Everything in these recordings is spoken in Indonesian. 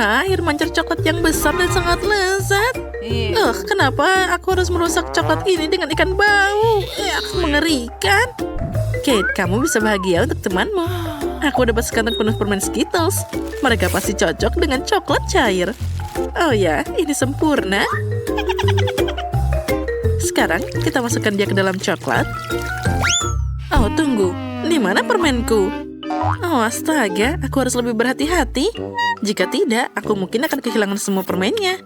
Wah, air mancur coklat yang besar dan sangat lezat. Kenapa aku harus merusak coklat ini dengan ikan bau? Mengerikan. Kate, kamu bisa bahagia untuk temanmu. Aku dapat sekantong penuh permen Skittles. Mereka pasti cocok dengan coklat cair. Oh ya, ini sempurna. Sekarang kita masukkan dia ke dalam coklat. Oh, tunggu. Di mana permenku? Oh, astaga. Aku harus lebih berhati-hati. Jika tidak, aku mungkin akan kehilangan semua permennya.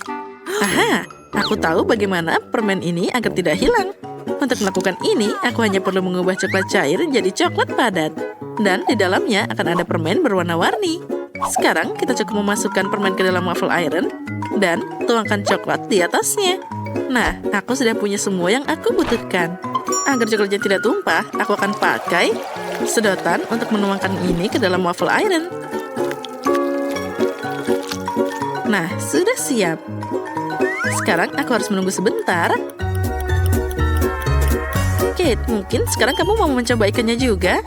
Aha, aku tahu bagaimana permen ini agar tidak hilang. Untuk melakukan ini, aku hanya perlu mengubah coklat cair jadi coklat padat. Dan di dalamnya akan ada permen berwarna-warni. Sekarang kita cukup memasukkan permen ke dalam waffle iron dan tuangkan coklat di atasnya. Nah, aku sudah punya semua yang aku butuhkan. Agar coklatnya tidak tumpah, aku akan pakai sedotan untuk menuangkan ini ke dalam waffle iron. Nah, sudah siap. Sekarang aku harus menunggu sebentar. Kate, mungkin sekarang kamu mau mencoba ikannya juga?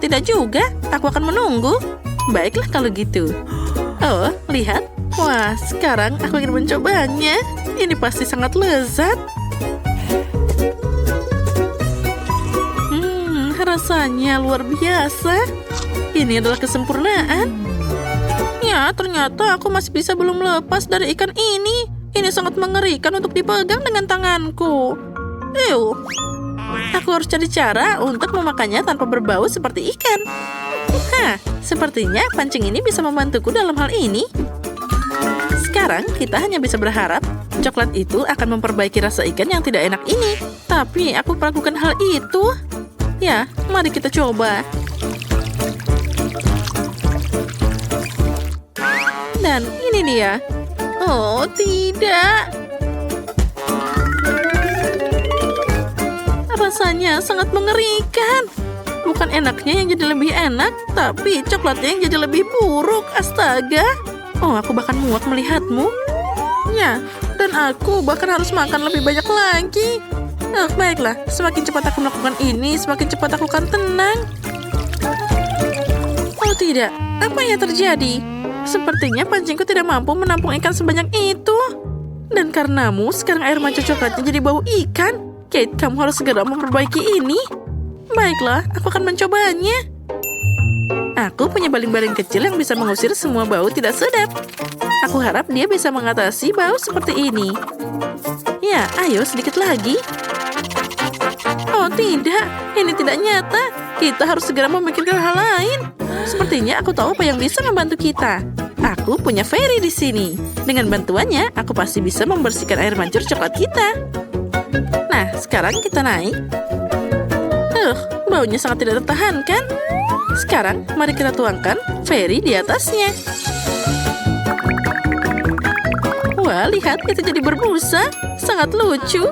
Tidak juga. Aku akan menunggu. Baiklah kalau gitu. Oh, lihat. Wah, sekarang aku ingin mencobanya. Ini pasti sangat lezat. Rasanya luar biasa. Ini adalah kesempurnaan. Ya, ternyata aku masih belum lepas dari ikan ini. Ini sangat mengerikan untuk dipegang dengan tanganku. Aku harus cari cara untuk memakannya tanpa berbau seperti ikan. Sepertinya pancing ini bisa membantuku dalam hal ini. Sekarang kita hanya bisa berharap coklat itu akan memperbaiki rasa ikan yang tidak enak ini. Tapi aku melakukan hal itu. Ya, mari kita coba. Dan ini dia. Oh, tidak. Rasanya sangat mengerikan. Bukan enaknya yang jadi lebih enak, tapi coklatnya yang jadi lebih buruk. Astaga. Oh, aku bahkan muak melihatmu. Ya, dan aku bahkan harus makan lebih banyak lagi. Baiklah, semakin cepat aku melakukan ini, semakin cepat aku akan tenang. Oh tidak, apa yang terjadi? Sepertinya pancingku tidak mampu menampung ikan sebanyak itu. Dan karenamu, sekarang air mancur coklatnya jadi bau ikan. Kate, kamu harus segera memperbaiki ini. Baiklah, aku akan mencobanya. Aku punya baling-baling kecil yang bisa mengusir semua bau tidak sedap. Aku harap dia bisa mengatasi bau seperti ini. Ya, ayo sedikit lagi. Oh tidak, ini tidak nyata. Kita harus segera memikirkan hal lain. Sepertinya aku tahu apa yang bisa membantu kita. Aku punya Fairy di sini. Dengan bantuannya, aku pasti bisa membersihkan air mancur coklat kita. Nah, sekarang kita naik. Baunya sangat tidak tertahankan. Sekarang, mari kita tuangkan Fairy di atasnya. Wah, lihat, itu jadi berbusa. Sangat lucu.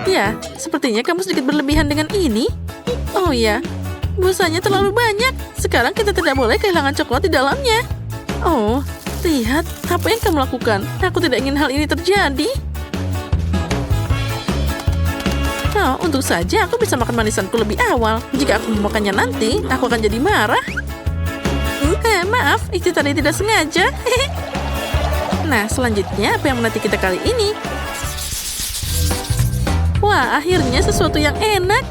Ya, sepertinya kamu sedikit berlebihan dengan ini. Oh ya, busanya terlalu banyak. Sekarang kita tidak boleh kehilangan coklat di dalamnya. Oh, lihat, apa yang kamu lakukan? Aku tidak ingin hal ini terjadi. Oh, untung saja aku bisa makan manisanku lebih awal. Jika aku memakannya nanti, aku akan jadi marah. Maaf, itu tadi tidak sengaja. Nah, selanjutnya apa yang menanti kita kali ini? Wah, akhirnya sesuatu yang enak.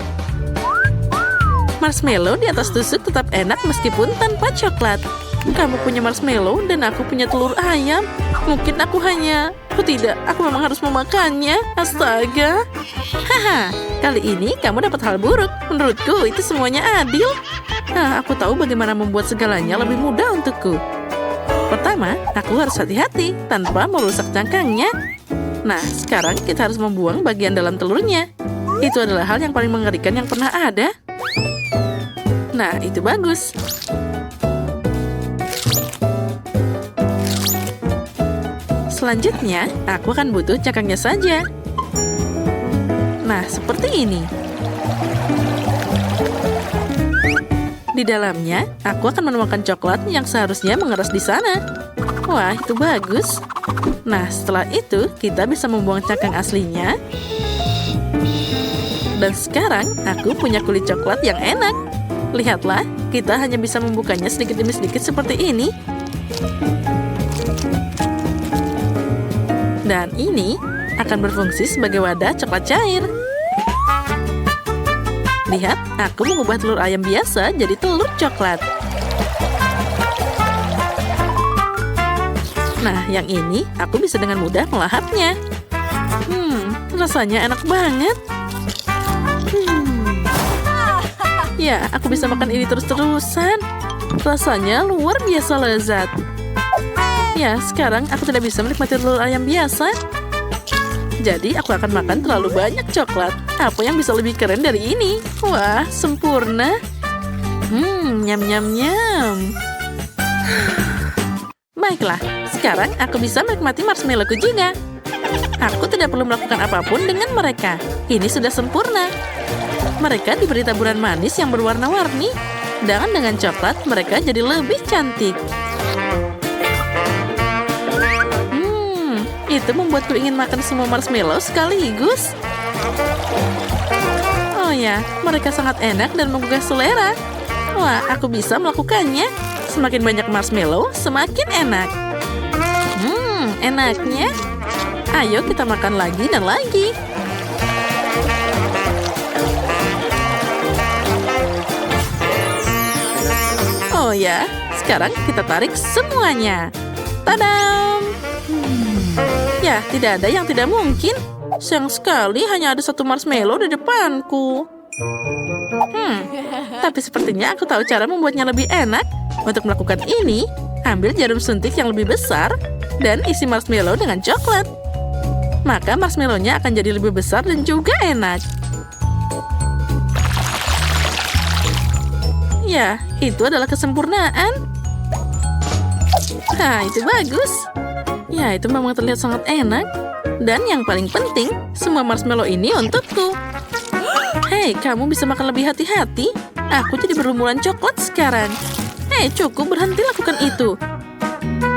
Marshmallow di atas tusuk tetap enak meskipun tanpa coklat. Kamu punya marshmallow dan aku punya telur ayam. Mungkin aku hanya... Oh tidak, aku memang harus memakannya. Astaga. Haha, kali ini kamu dapat hal buruk. Menurutku itu semuanya adil. Aku tahu bagaimana membuat segalanya lebih mudah untukku. Pertama, aku harus hati-hati tanpa merusak cangkangnya. Nah, sekarang kita harus membuang bagian dalam telurnya. Itu adalah hal yang paling mengerikan yang pernah ada. Nah, itu bagus. Selanjutnya, aku akan butuh cangkangnya saja. Nah, seperti ini. Di dalamnya, aku akan menuangkan coklat yang seharusnya mengeras di sana. Wah, itu bagus. Nah, setelah itu, kita bisa membuang cangkang aslinya. Dan sekarang, aku punya kulit coklat yang enak. Lihatlah, kita hanya bisa membukanya sedikit demi sedikit seperti ini. Dan ini akan berfungsi sebagai wadah coklat cair. Lihat, aku mengubah telur ayam biasa jadi telur coklat. Nah, yang ini aku bisa dengan mudah melahapnya. Rasanya enak banget. Ya, aku bisa makan ini terus-terusan. Rasanya luar biasa lezat. Ya, sekarang aku tidak bisa menikmati telur ayam biasa. Jadi, aku akan makan terlalu banyak coklat. Apa yang bisa lebih keren dari ini? Wah, sempurna. Nyam-nyam-nyam. Baiklah, sekarang aku bisa menikmati marshmallowku juga. Aku tidak perlu melakukan apapun dengan mereka. Ini sudah sempurna. Mereka diberi taburan manis yang berwarna-warni. Dan dengan coklat, mereka jadi lebih cantik. Itu membuatku ingin makan semua marshmallow sekaligus. Oh ya, mereka sangat enak dan menggugah selera. Wah, aku bisa melakukannya. Semakin banyak marshmallow, semakin enak. Enaknya. Ayo kita makan lagi dan lagi. Oh ya, sekarang kita tarik semuanya. Tadam! Ya, tidak ada yang tidak mungkin. Sayang sekali hanya ada satu marshmallow di depanku. Tapi sepertinya aku tahu cara membuatnya lebih enak. Untuk melakukan ini, ambil jarum suntik yang lebih besar dan isi marshmallow dengan coklat. Maka marshmallow-nya akan jadi lebih besar dan juga enak. Ya, itu adalah kesempurnaan. Itu bagus. Ya, itu memang terlihat sangat enak. Dan yang paling penting, semua marshmallow ini untukku. Hei, kamu bisa makan lebih hati-hati. Aku jadi berlumuran coklat sekarang. Hei, cukup berhenti lakukan itu.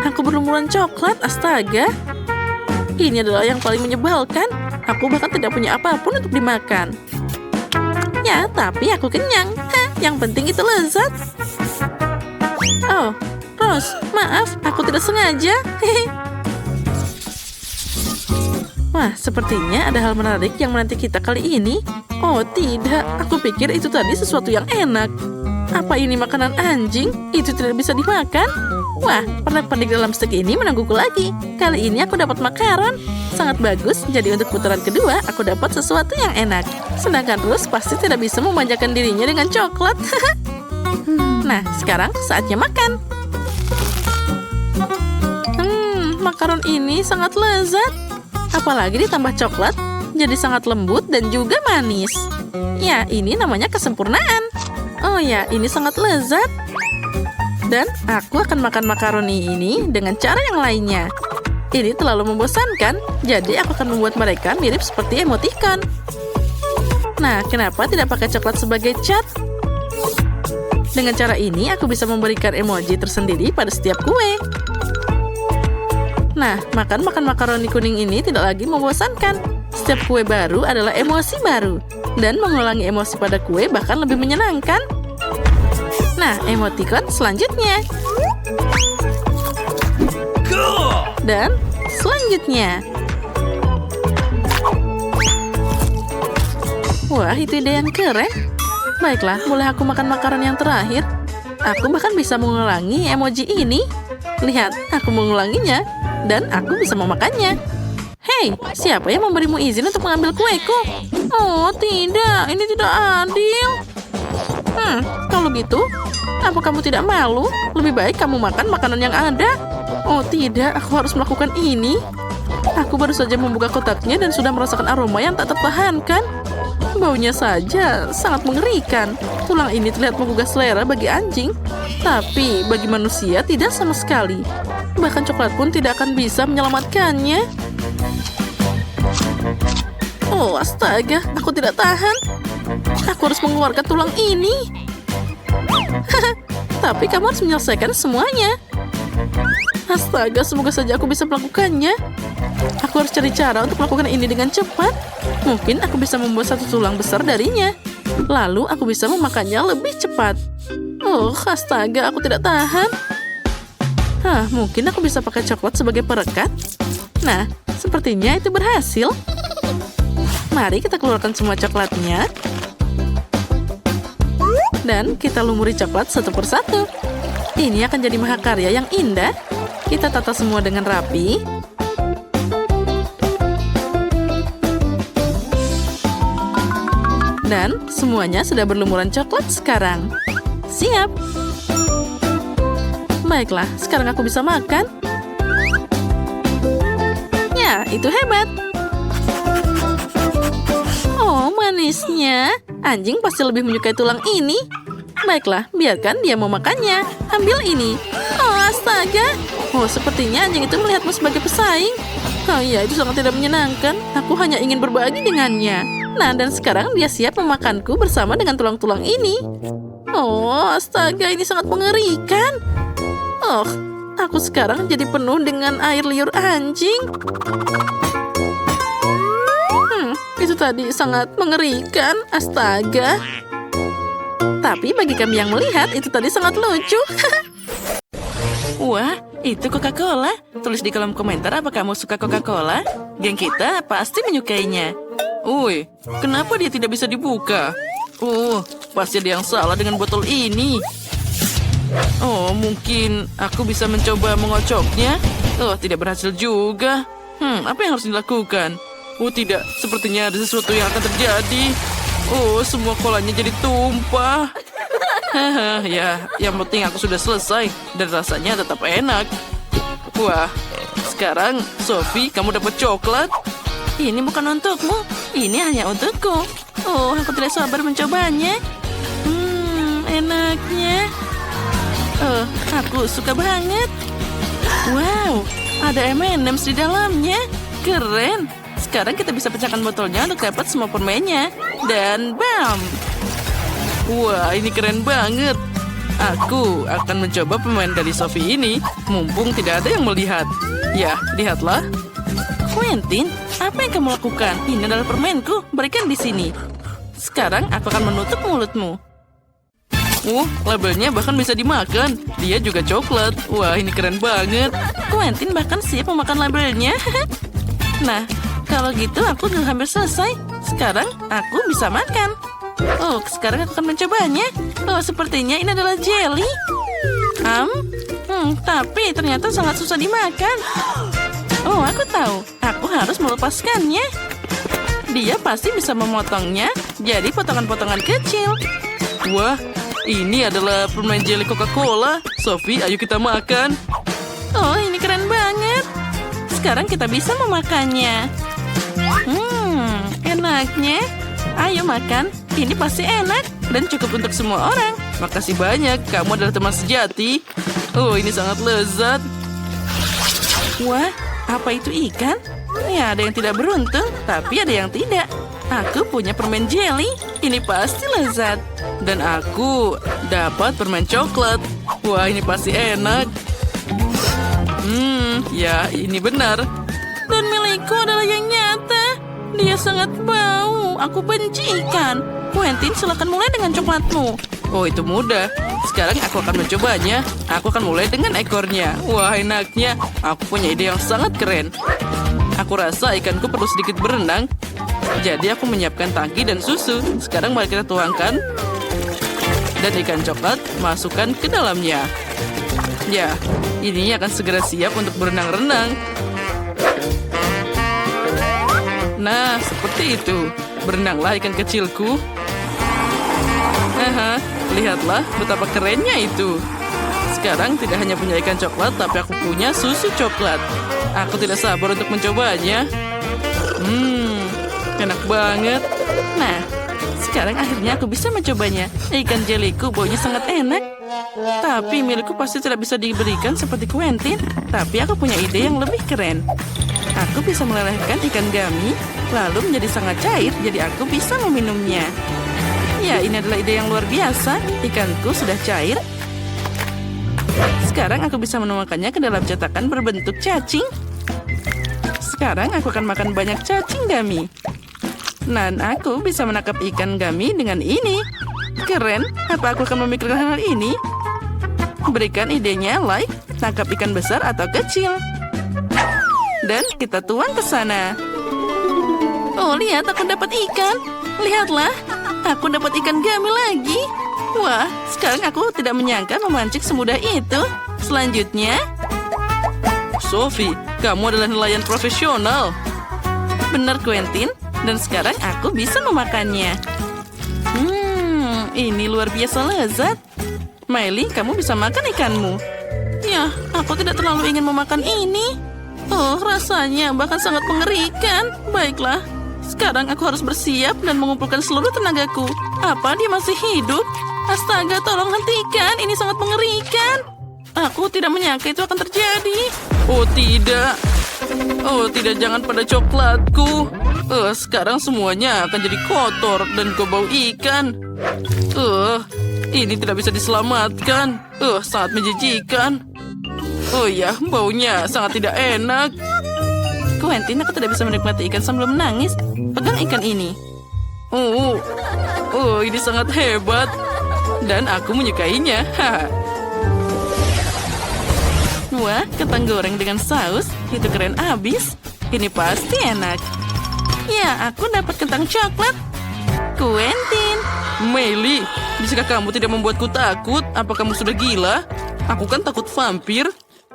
Aku berlumuran coklat, astaga. Ini adalah yang paling menyebalkan. Aku bahkan tidak punya apapun untuk dimakan. Ya, tapi aku kenyang. Yang penting itu lezat. Oh, Rose, maaf, aku tidak sengaja. Wah, sepertinya ada hal menarik yang menanti kita kali ini. Oh, tidak. Aku pikir itu tadi sesuatu yang enak. Apa ini makanan anjing? Itu tidak bisa dimakan. Wah, pernak-pernik dalam stek ini menungguku lagi. Kali ini aku dapat makaron. Sangat bagus, jadi untuk putaran kedua, aku dapat sesuatu yang enak. Sedangkan Rose pasti tidak bisa memanjakan dirinya dengan coklat. Nah, sekarang saatnya makan. Makaron ini sangat lezat. Apalagi ditambah coklat, jadi sangat lembut dan juga manis. Ya, ini namanya kesempurnaan. Oh ya, ini sangat lezat. Dan aku akan makan makaroni ini dengan cara yang lainnya. Ini terlalu membosankan, jadi aku akan membuat mereka mirip seperti emoticon. Nah, kenapa tidak pakai coklat sebagai cat? Dengan cara ini, aku bisa memberikan emoji tersendiri pada setiap kue. Nah, makan makaroni kuning ini tidak lagi membosankan. Setiap kue baru adalah emosi baru. Dan mengulangi emosi pada kue bahkan lebih menyenangkan. Nah, emoticon selanjutnya. Dan selanjutnya. Wah, itu ide yang keren. Baiklah, boleh aku makan makanan yang terakhir? Aku bahkan bisa mengulangi emoji ini. Lihat, aku mengulanginya. Dan aku bisa memakannya. Hei, siapa yang memberimu izin untuk mengambil kueku? Oh, tidak. Ini tidak adil. Kalau gitu, apa kamu tidak malu? Lebih baik kamu makan makanan yang ada. Oh, tidak. Aku harus melakukan ini. Aku baru saja membuka kotaknya dan sudah merasakan aroma yang tak tertahankan. Baunya saja sangat mengerikan. Tulang ini terlihat menggugah selera bagi anjing. Tapi bagi manusia tidak sama sekali. Bahkan coklat pun tidak akan bisa menyelamatkannya. Oh, astaga. Aku tidak tahan. Aku harus mengeluarkan tulang ini. Tapi kamu harus menyelesaikan semuanya. Astaga, semoga saja aku bisa melakukannya. Aku harus cari cara untuk melakukan ini dengan cepat. Mungkin aku bisa membuat satu tulang besar darinya. Lalu aku bisa memakannya lebih cepat. Oh, astaga, aku tidak tahan. Mungkin aku bisa pakai coklat sebagai perekat. Nah, sepertinya itu berhasil. Mari kita keluarkan semua coklatnya. Dan kita lumuri coklat satu persatu. Ini akan jadi mahakarya yang indah. Kita tata semua dengan rapi. Dan semuanya sudah berlumuran coklat sekarang. Siap. Baiklah, sekarang aku bisa makan. Ya, itu hebat. Oh, manisnya. Anjing pasti lebih menyukai tulang ini. Baiklah, biarkan dia mau makannya. Ambil ini. Oh, astaga. Oh, sepertinya anjing itu melihatmu sebagai pesaing. Oh iya, itu sangat tidak menyenangkan. Aku hanya ingin berbagi dengannya. Nah, dan sekarang dia siap memakanku bersama dengan tulang-tulang ini. Oh, astaga, ini sangat mengerikan. Oh, aku sekarang jadi penuh dengan air liur anjing. Itu tadi sangat mengerikan, astaga. Tapi bagi kami yang melihat, itu tadi sangat lucu. Wah, itu Coca-Cola. Tulis di kolom komentar apa kamu suka Coca-Cola. Geng kita pasti menyukainya. Woi, kenapa dia tidak bisa dibuka? Oh, pasti ada yang salah dengan botol ini. Oh, mungkin aku bisa mencoba mengocoknya. Oh, tidak berhasil juga. Apa yang harus dilakukan? Oh, tidak. Sepertinya ada sesuatu yang akan terjadi. Oh, semua kolanya jadi tumpah. Haha, ya, yang penting aku sudah selesai. Dan rasanya tetap enak. Wah, sekarang, Sophie, kamu dapat coklat. Ini bukan untukmu, ini hanya untukku. Oh, aku tidak sabar mencobanya. Enaknya. Oh, aku suka banget. Wow, ada M&M's di dalamnya. Keren. Sekarang kita bisa pecahkan botolnya untuk dapat semua permennya. Dan bam. Wah, ini keren banget. Aku akan mencoba permen dari Sophie ini. Mumpung tidak ada yang melihat. Ya, lihatlah. Quentin, apa yang kamu lakukan? Ini adalah permenku. Berikan di sini. Sekarang aku akan menutup mulutmu. Labelnya bahkan bisa dimakan. Dia juga coklat. Wah, ini keren banget. Quentin bahkan siap memakan labelnya. Nah, kalau gitu aku udah hampir selesai. Sekarang aku bisa makan. Oh, sekarang aku akan mencobanya. Oh, sepertinya ini adalah jelly. Tapi ternyata sangat susah dimakan. Oh, aku tahu. Aku harus melepaskannya. Dia pasti bisa memotongnya jadi potongan-potongan kecil. Wah, ini adalah permen jelly Coca-Cola. Sophie, ayo kita makan. Oh, ini keren banget. Sekarang kita bisa memakannya. Enaknya. Ayo makan. Ini pasti enak dan cukup untuk semua orang. Makasih banyak. Kamu adalah teman sejati. Oh, ini sangat lezat. Wah, apa itu ikan? Ya, ada yang tidak beruntung, tapi ada yang tidak. Aku punya permen jelly. Ini pasti lezat. Dan aku dapat permen coklat. Wah, ini pasti enak. Ya, ini benar. Dan milikku adalah yang nyata. Dia sangat bau. Aku benci ikan. Quentin, silakan mulai dengan coklatmu. Oh, itu mudah. Sekarang aku akan mencobanya. Aku akan mulai dengan ekornya. Wah, enaknya. Aku punya ide yang sangat keren. Aku rasa ikanku perlu sedikit berenang. Jadi aku menyiapkan tangki dan susu. Sekarang mari kita tuangkan. Dan ikan coklat masukkan ke dalamnya. Ya, ini akan segera siap untuk berenang-renang. Nah, seperti itu. Berenanglah ikan kecilku. Lihatlah betapa kerennya itu. Sekarang tidak hanya punya ikan coklat, tapi aku punya susu coklat. Aku tidak sabar untuk mencobanya. Enak banget. Nah, sekarang akhirnya aku bisa mencobanya. Ikan jeliku baunya sangat enak. Tapi milikku pasti tidak bisa diberikan seperti Quentin. Tapi aku punya ide yang lebih keren. Aku bisa melelehkan ikan gami, lalu menjadi sangat cair, jadi aku bisa meminumnya. Ya, ini adalah ide yang luar biasa. Ikanku sudah cair. Sekarang aku bisa menuangkannya ke dalam cetakan berbentuk cacing. Sekarang aku akan makan banyak cacing gami. Dan aku bisa menangkap ikan gami dengan ini. Keren, apa aku akan memikirkan hal ini? Berikan idenya like, tangkap ikan besar atau kecil. Dan kita tuang ke sana. Oh, lihat, aku dapat ikan. Lihatlah, aku dapat ikan gami lagi. Wah, sekarang aku tidak menyangka memancing semudah itu. Selanjutnya, Sophie, kamu adalah nelayan profesional. Benar, Quentin. Dan sekarang aku bisa memakannya. Ini luar biasa lezat. Miley, kamu bisa makan ikanmu. Ya, aku tidak terlalu ingin memakan ini. Oh, rasanya bahkan sangat mengerikan. Baiklah, sekarang aku harus bersiap dan mengumpulkan seluruh tenagaku. Apa dia masih hidup? Astaga, tolong hentikan. Ini sangat mengerikan. Aku tidak menyangka itu akan terjadi. Oh, tidak. Oh, tidak, jangan pada coklatku. Sekarang semuanya akan jadi kotor dan bau ikan. Ini tidak bisa diselamatkan. Sangat menjijikan. Oh ya, baunya sangat tidak enak. Quentin, aku tidak bisa menikmati ikan sambil menangis. Pegang ikan ini. Ini sangat hebat. Dan aku menyukainya. Wah, kentang goreng dengan saus. Itu keren abis. Ini pasti enak. Ya, aku dapat kentang coklat. Quentin. Miley, bisakah kamu tidak membuatku takut? Apa kamu sudah gila? Aku kan takut vampir.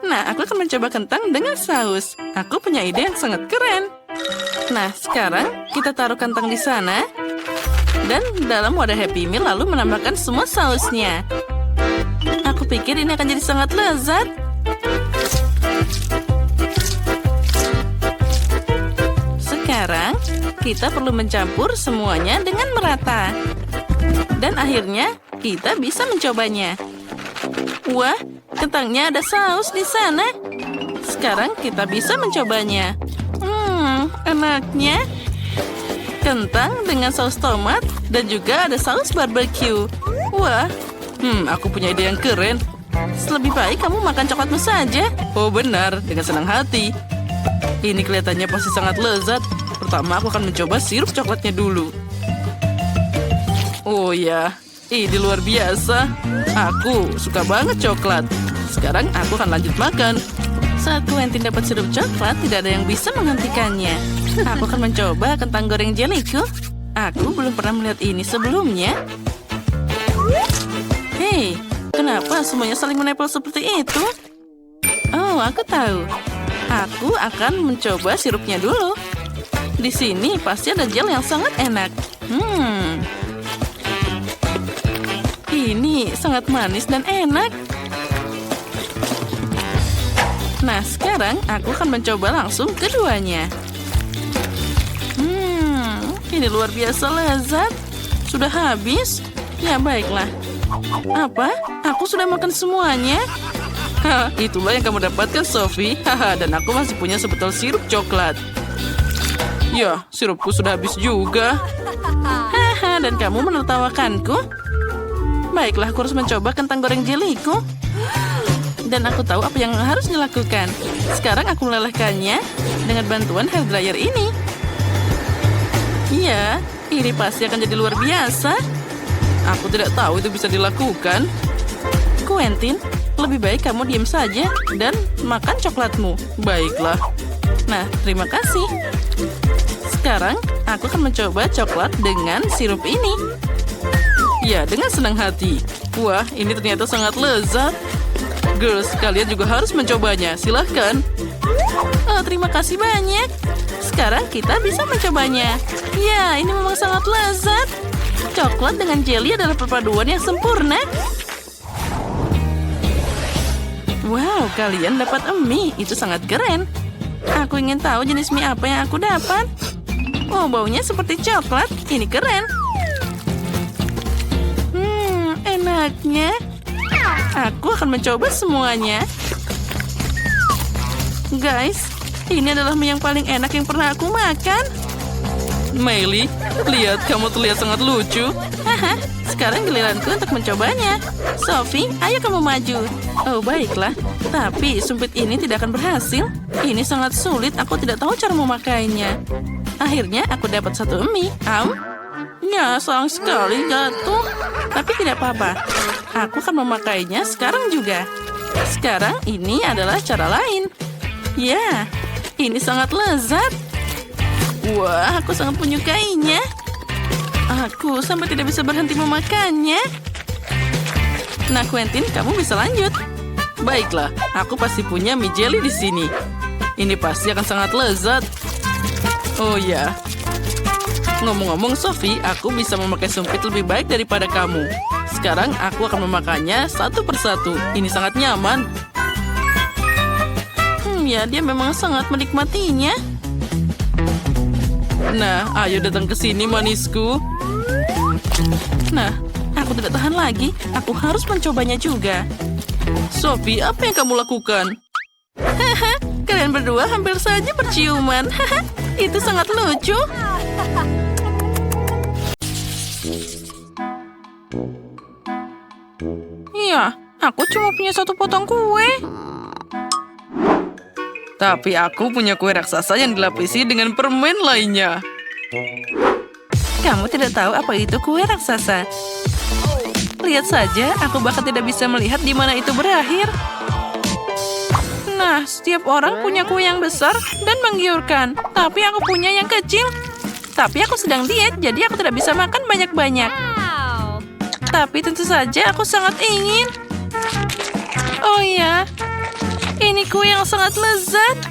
Nah, aku akan mencoba kentang dengan saus. Aku punya ide yang sangat keren. Nah, sekarang kita taruh kentang di sana. Dan dalam wadah Happy Meal lalu menambahkan semua sausnya. Aku pikir ini akan jadi sangat lezat. Sekarang, kita perlu mencampur semuanya dengan merata. Dan akhirnya, kita bisa mencobanya. Wah, kentangnya ada saus di sana. Sekarang kita bisa mencobanya. Enaknya. Kentang dengan saus tomat dan juga ada saus barbecue. Wah, aku punya ide yang keren. lebih baik kamu makan coklatmu saja. Oh benar, dengan senang hati. Ini kelihatannya pasti sangat lezat. Pertama aku akan mencoba sirup coklatnya dulu. Oh ya, ini luar biasa. Aku suka banget coklat. Sekarang aku akan lanjut makan. Saat Quentin dapat sirup coklat, tidak ada yang bisa menghentikannya. Aku akan mencoba kentang goreng jeliku. Aku belum pernah melihat ini sebelumnya. Hei, kenapa semuanya saling menempel seperti itu? Oh, aku tahu. Aku akan mencoba sirupnya dulu. Di sini pasti ada gel yang sangat enak. Ini sangat manis dan enak. Nah, sekarang aku akan mencoba langsung keduanya. Ini luar biasa lezat. Sudah habis? Ya, baiklah. Apa? Aku sudah makan semuanya? Itulah yang kamu dapatkan, Sophie. Dan aku masih punya sebotol sirup coklat. Ya, sirupku sudah habis juga. Dan kamu menertawakanku? Baiklah, aku harus mencoba kentang goreng jeliku. Dan aku tahu apa yang harus dilakukan. Sekarang aku melelehkannya dengan bantuan hair dryer ini. Iya, ini pasti akan jadi luar biasa. Aku tidak tahu itu bisa dilakukan. Quentin, lebih baik kamu diam saja dan makan coklatmu. Baiklah. Nah, terima kasih. Sekarang, aku akan mencoba coklat dengan sirup ini. Ya, dengan senang hati. Wah, ini ternyata sangat lezat. Girls, kalian juga harus mencobanya. Silahkan. Oh, terima kasih banyak. Sekarang kita bisa mencobanya. Ya, ini memang sangat lezat. Coklat dengan jelly adalah perpaduan yang sempurna. Wow, kalian dapat mie. Itu sangat keren. Aku ingin tahu jenis mie apa yang aku dapat. Oh, baunya seperti coklat. Ini keren. Enaknya. Aku akan mencoba semuanya. Guys, ini adalah mie yang paling enak yang pernah aku makan. Miley, lihat, kamu terlihat sangat lucu. Sekarang giliranku untuk mencobanya. Sophie, ayo kamu maju. Oh, baiklah. Tapi sumpit ini tidak akan berhasil. Ini sangat sulit, aku tidak tahu cara memakainya. Akhirnya aku dapat satu mie. Ya, sayang sekali jatuh. Tapi tidak apa-apa. Aku akan memakainya sekarang juga. Sekarang ini adalah cara lain. Ya, Ini sangat lezat. Wah, aku sangat menyukainya. Aku sampai tidak bisa berhenti memakannya. Nah, Quentin, kamu bisa lanjut. Baiklah, aku pasti punya mie jelly di sini. Ini pasti akan sangat lezat. Oh ya. Ngomong-ngomong, Sophie, aku bisa memakai sumpit lebih baik daripada kamu. Sekarang aku akan memakannya satu persatu. Ini sangat nyaman. Ya, dia memang sangat menikmatinya. Nah, ayo datang ke sini, manisku. Nah, aku tidak tahan lagi. Aku harus mencobanya juga. Sophie, apa yang kamu lakukan? Haha, kalian berdua hampir saja berciuman. Haha, itu sangat lucu. Iya, aku cuma punya satu potong kue. Tapi aku punya kue raksasa yang dilapisi dengan permen lainnya. Kamu tidak tahu apa itu kue raksasa. Lihat saja, aku bahkan tidak bisa melihat di mana itu berakhir. Nah, setiap orang punya kue yang besar dan menggiurkan. Tapi aku punya yang kecil. Tapi aku sedang diet, jadi aku tidak bisa makan banyak-banyak. Tapi tentu saja aku sangat ingin. Oh ya, ini kue yang sangat lezat.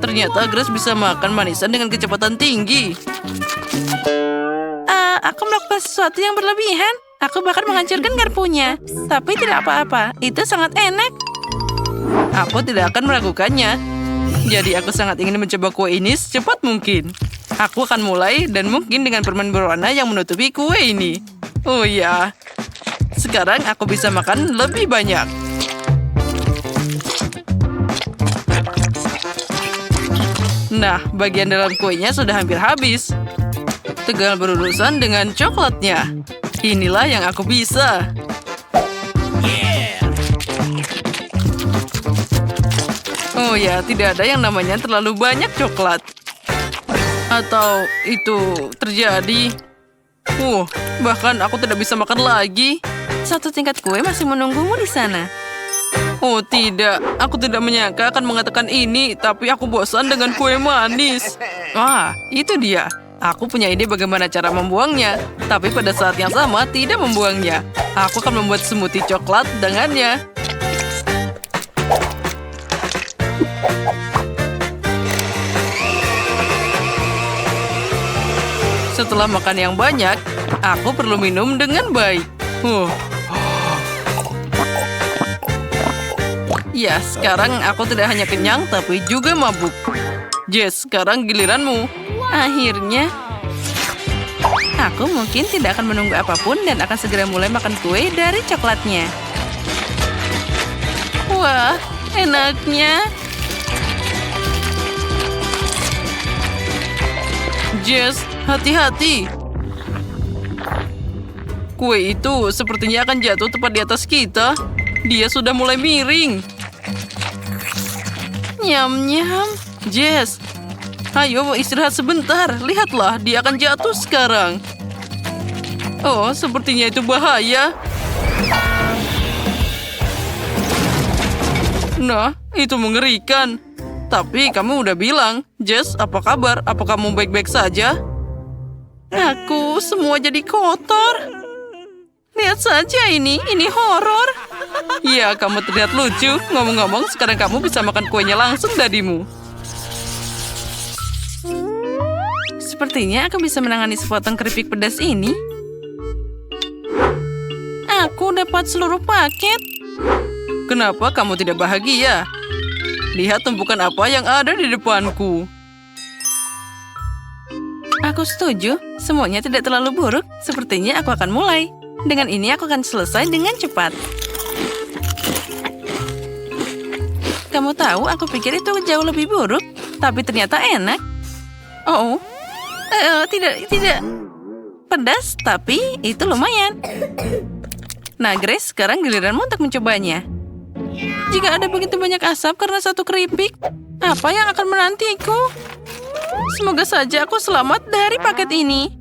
Ternyata Grace bisa makan manisan dengan kecepatan tinggi. Aku melakukan sesuatu yang berlebihan. Aku bahkan menghancurkan garpunya. Tapi tidak apa-apa, itu sangat enak. Aku tidak akan meragukannya. Jadi aku sangat ingin mencoba kue ini secepat mungkin. Aku akan mulai dan mungkin dengan permen berwarna yang menutupi kue ini. Oh ya, sekarang aku bisa makan lebih banyak. Nah, bagian dalam kuenya sudah hampir habis. Tinggal berurusan dengan coklatnya. Inilah yang aku bisa. Oh ya, tidak ada yang namanya terlalu banyak coklat. Atau itu terjadi. Bahkan aku tidak bisa makan lagi. Satu tingkat kue masih menunggumu di sana. Oh tidak, aku tidak menyangka akan mengatakan ini, tapi aku bosan dengan kue manis. Itu dia. Aku punya ide bagaimana cara membuangnya, tapi pada saat yang sama tidak membuangnya. Aku akan membuat smoothie coklat dengannya. Setelah makan yang banyak, aku perlu minum dengan baik. Ya, sekarang aku tidak hanya kenyang, tapi juga mabuk. Jess, sekarang giliranmu. Akhirnya, aku mungkin tidak akan menunggu apapun dan akan segera mulai makan kue dari coklatnya. Wah, enaknya. Jess, hati-hati. Kue itu sepertinya akan jatuh tepat di atas kita. Dia sudah mulai miring. Nyam-nyam. Jess, ayo istirahat sebentar. Lihatlah, dia akan jatuh sekarang. Oh, sepertinya itu bahaya. Nah, itu mengerikan. Tapi kamu udah bilang. Jess, apa kabar? Apa kamu baik-baik saja? Aku semua jadi kotor. Lihat saja ini horor. Iya, kamu terlihat lucu. Ngomong-ngomong, sekarang kamu bisa makan kuenya langsung darimu. Sepertinya aku bisa menangani sepotong keripik pedas ini. Aku dapat seluruh paket. Kenapa kamu tidak bahagia? Lihat tumpukan apa yang ada di depanku. Aku setuju. Semuanya tidak terlalu buruk. Sepertinya aku akan mulai. Dengan ini aku akan selesai dengan cepat. Kamu tahu, aku pikir itu jauh lebih buruk. Tapi ternyata enak. Tidak. Pedas, tapi itu lumayan. Nah, Grace, sekarang giliranmu untuk mencobanya. Jika ada begitu banyak asap karena satu keripik, apa yang akan menantiku? Semoga saja aku selamat dari paket ini.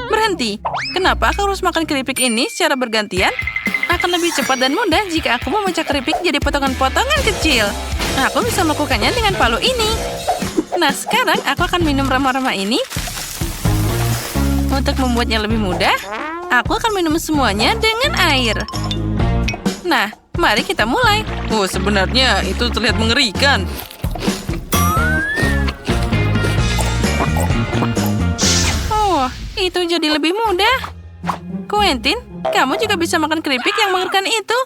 Berhenti. Kenapa aku harus makan keripik ini secara bergantian? akan lebih cepat dan mudah jika aku memecah keripik jadi potongan-potongan kecil. Aku bisa melakukannya dengan palu ini. Nah, sekarang aku akan minum rama-rama ini. Untuk membuatnya lebih mudah, aku akan minum semuanya dengan air. Nah, mari kita mulai. Oh, sebenarnya itu terlihat mengerikan. Oh, itu jadi lebih mudah. Quentin, kamu juga bisa makan keripik yang mengerikan itu.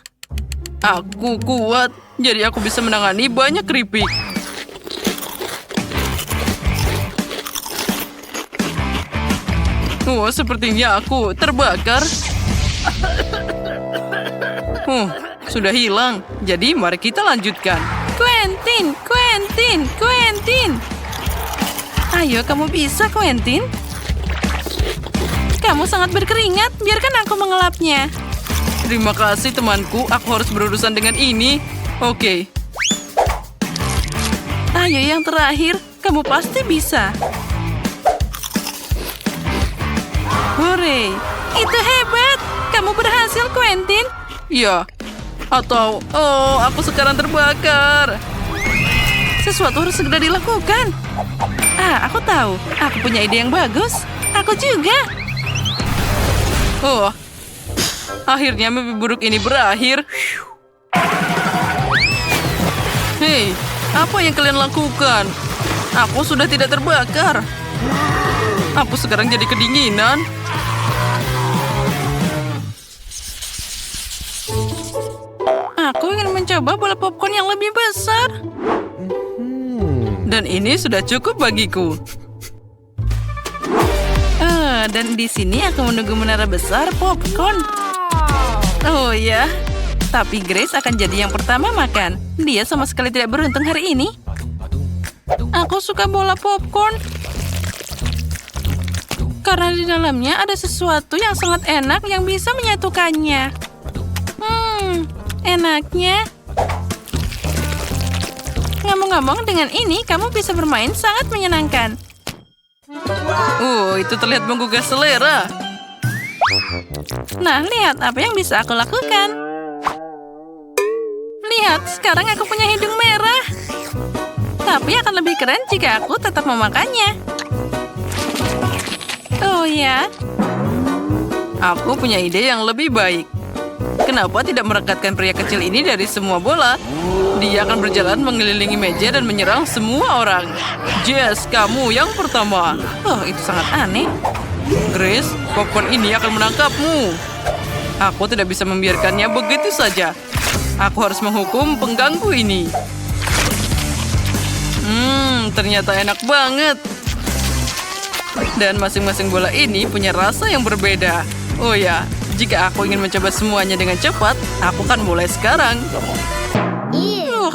Aku kuat, jadi aku bisa menangani banyak keripik. Oh, sepertinya aku terbakar. Sudah hilang. Jadi mari kita lanjutkan. Quentin, Quentin, Quentin. Ayo, kamu bisa, Quentin. Kamu sangat berkeringat, biarkan aku mengelapnya. Terima kasih temanku, aku harus berurusan dengan ini. Oke. Ayo yang terakhir, kamu pasti bisa. Hore, itu hebat. Kamu berhasil, Quentin. Ya, atau aku sekarang terbakar. Sesuatu harus segera dilakukan. Aku tahu. Aku punya ide yang bagus. Aku juga. Oh, akhirnya mimpi buruk ini berakhir. Hei, apa yang kalian lakukan? Aku sudah tidak terbakar. Aku sekarang jadi kedinginan. Aku ingin mencoba bola popcorn yang lebih besar. Dan ini sudah cukup bagiku. Dan di sini aku menunggu menara besar popcorn. Oh ya, tapi Grace akan jadi yang pertama makan. Dia sama sekali tidak beruntung hari ini. Aku suka bola popcorn karena di dalamnya ada sesuatu yang sangat enak yang bisa menyatukannya. Enaknya. Ngomong-ngomong, dengan ini kamu bisa bermain sangat menyenangkan. Itu terlihat menggugah selera. Nah, lihat apa yang bisa aku lakukan. Lihat, sekarang aku punya hidung merah. Tapi akan lebih keren jika aku tetap memakannya. Oh ya, aku punya ide yang lebih baik. Kenapa tidak merekatkan pria kecil ini dari semua bola? Dia akan berjalan mengelilingi meja dan menyerang semua orang. Jess, kamu yang pertama. Oh, itu sangat aneh. Grace, popcorn ini akan menangkapmu. Aku tidak bisa membiarkannya begitu saja. Aku harus menghukum pengganggu ini. Ternyata enak banget. Dan masing-masing bola ini punya rasa yang berbeda. Oh ya, jika aku ingin mencoba semuanya dengan cepat, aku akan mulai sekarang.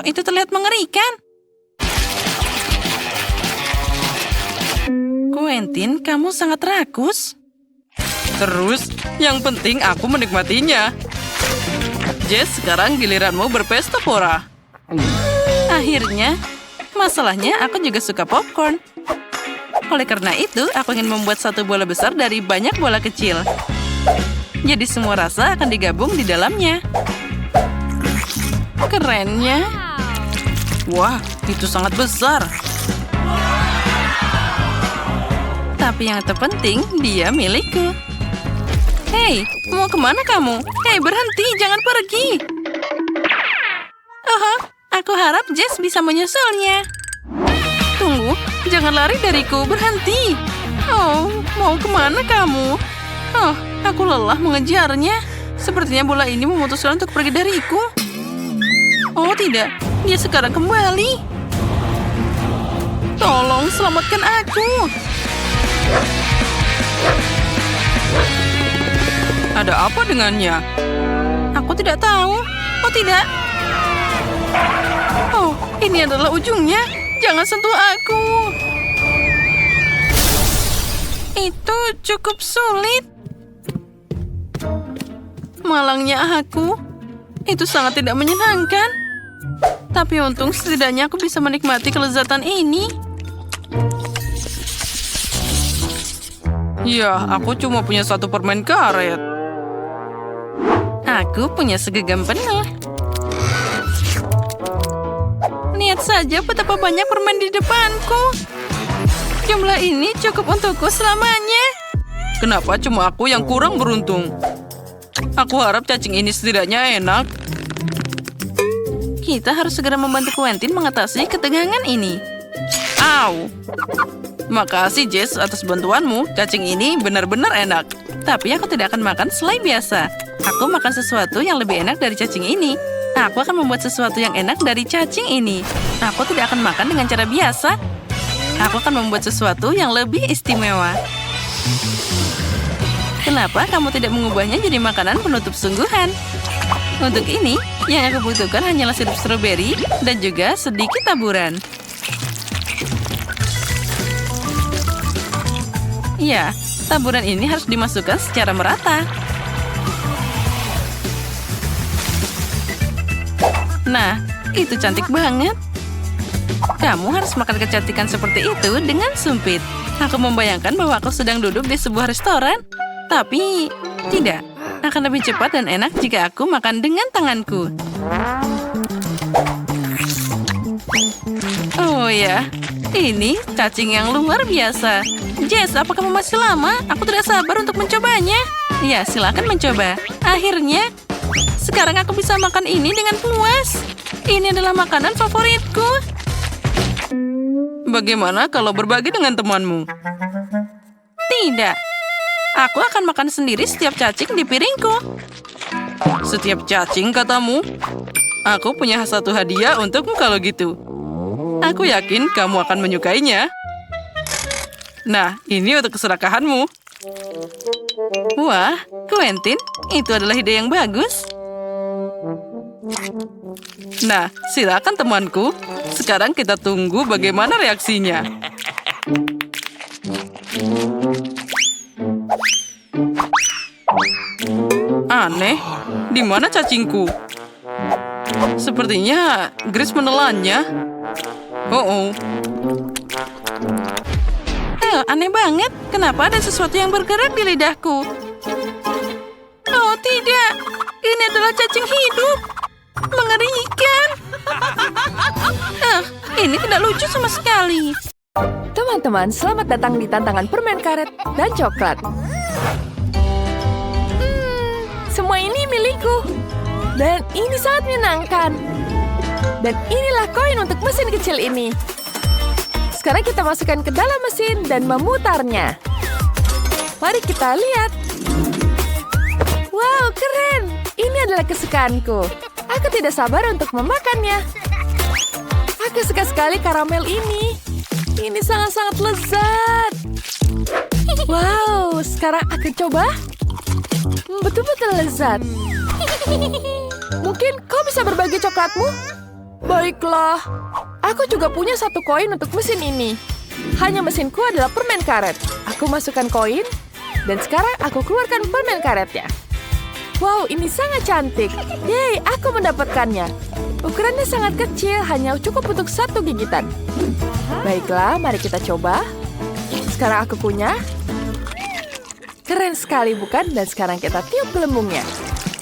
Itu terlihat mengerikan. Quentin, kamu sangat rakus. Terus, yang penting aku menikmatinya. Jess, sekarang giliranmu berpesta pora. Akhirnya, masalahnya aku juga suka popcorn. Oleh karena itu, aku ingin membuat satu bola besar dari banyak bola kecil. Jadi semua rasa akan digabung di dalamnya. Kerennya. Wah, itu sangat besar. Tapi yang terpenting, dia milikku. Hei, mau kemana kamu? Hei, berhenti, jangan pergi. Aku harap Jess bisa menyusulnya. Tunggu, jangan lari dariku, berhenti. Oh, mau kemana kamu? Aku lelah mengejarnya. Sepertinya bola ini memutuskan untuk pergi dariku. Oh tidak, dia sekarang kembali. Tolong selamatkan aku. Ada apa dengannya? Aku tidak tahu. Oh tidak. Oh, ini adalah ujungnya. Jangan sentuh aku. Itu cukup sulit. Malangnya aku. Itu sangat tidak menyenangkan. Tapi untung setidaknya aku bisa menikmati kelezatan ini. Ya, aku cuma punya satu permen karet. Aku punya segenggam penuh. Lihat saja betapa banyak permen di depanku. Jumlah ini cukup untukku selamanya. Kenapa cuma aku yang kurang beruntung? Aku harap cacing ini setidaknya enak. Kita harus segera membantu Quentin mengatasi ketegangan ini. Au! Makasih Jess atas bantuanmu. Cacing ini benar-benar enak. Tapi aku tidak akan makan selai biasa. Aku makan sesuatu yang lebih enak dari cacing ini. Aku akan membuat sesuatu yang enak dari cacing ini. Aku tidak akan makan dengan cara biasa. Aku akan membuat sesuatu yang lebih istimewa. Kenapa kamu tidak mengubahnya jadi makanan penutup sungguhan? Untuk ini, yang aku butuhkan hanyalah sirup stroberi dan juga sedikit taburan. Ya, taburan ini harus dimasukkan secara merata. Nah, itu cantik banget. Kamu harus makan kecantikan seperti itu dengan sumpit. Aku membayangkan bahwa aku sedang duduk di sebuah restoran. Tapi, tidak. Akan lebih cepat dan enak jika aku makan dengan tanganku. Oh ya, ini cacing yang luar biasa. Jess, apa kamu masih lama? Aku tidak sabar untuk mencobanya. Ya, silakan mencoba. Akhirnya, sekarang aku bisa makan ini dengan puas. Ini adalah makanan favoritku. Bagaimana kalau berbagi dengan temanmu? Tidak. Aku akan makan sendiri setiap cacing di piringku. Setiap cacing, katamu? Aku punya satu hadiah untukmu kalau gitu. Aku yakin kamu akan menyukainya. Nah, ini untuk keserakahanmu. Wah, Quentin, itu adalah ide yang bagus. Nah, silakan temanku. Sekarang kita tunggu bagaimana reaksinya. Aneh, di mana cacingku? Sepertinya Grace menelannya. Oh. Aneh banget. Kenapa ada sesuatu yang bergerak di lidahku? Oh, tidak. Ini adalah cacing hidup. Mengerikan. Ini tidak lucu sama sekali. Teman-teman, selamat datang di tantangan permen karet dan coklat. Semua ini milikku. Dan ini sangat menyenangkan. Dan inilah koin untuk mesin kecil ini. Sekarang kita masukkan ke dalam mesin dan memutarnya. Mari kita lihat. Wow, keren. Ini adalah kesukaanku. Aku tidak sabar untuk memakannya. Aku suka sekali karamel ini. Ini sangat-sangat lezat. Wow, sekarang aku coba. Betul-betul lezat. Mungkin kau bisa berbagi coklatmu? Baiklah. Aku juga punya satu koin untuk mesin ini. Hanya mesinku adalah permen karet. Aku masukkan koin, dan sekarang aku keluarkan permen karetnya. Wow, ini sangat cantik. Yeay, aku mendapatkannya. Ukurannya sangat kecil, hanya cukup untuk satu gigitan. Baiklah, mari kita coba. Sekarang aku punya. Keren sekali, bukan? Dan sekarang kita tiup gelembungnya.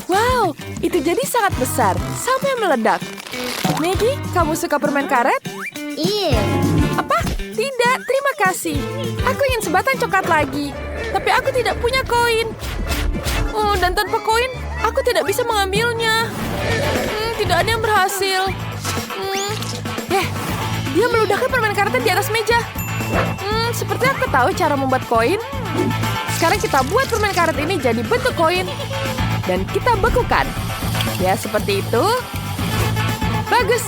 Wow, itu jadi sangat besar, sampai meledak. Maggie, kamu suka permen karet? Iya. Apa? Tidak, terima kasih. Aku ingin sebatang coklat lagi. Tapi aku tidak punya koin. Oh, dan tanpa koin, aku tidak bisa mengambilnya. Tidak ada yang berhasil. Dia meledakkan permen karetnya di atas meja. Seperti aku tahu cara membuat koin. Sekarang kita buat permen karet ini jadi bentuk koin. Dan kita bekukan. Ya, seperti itu. Bagus.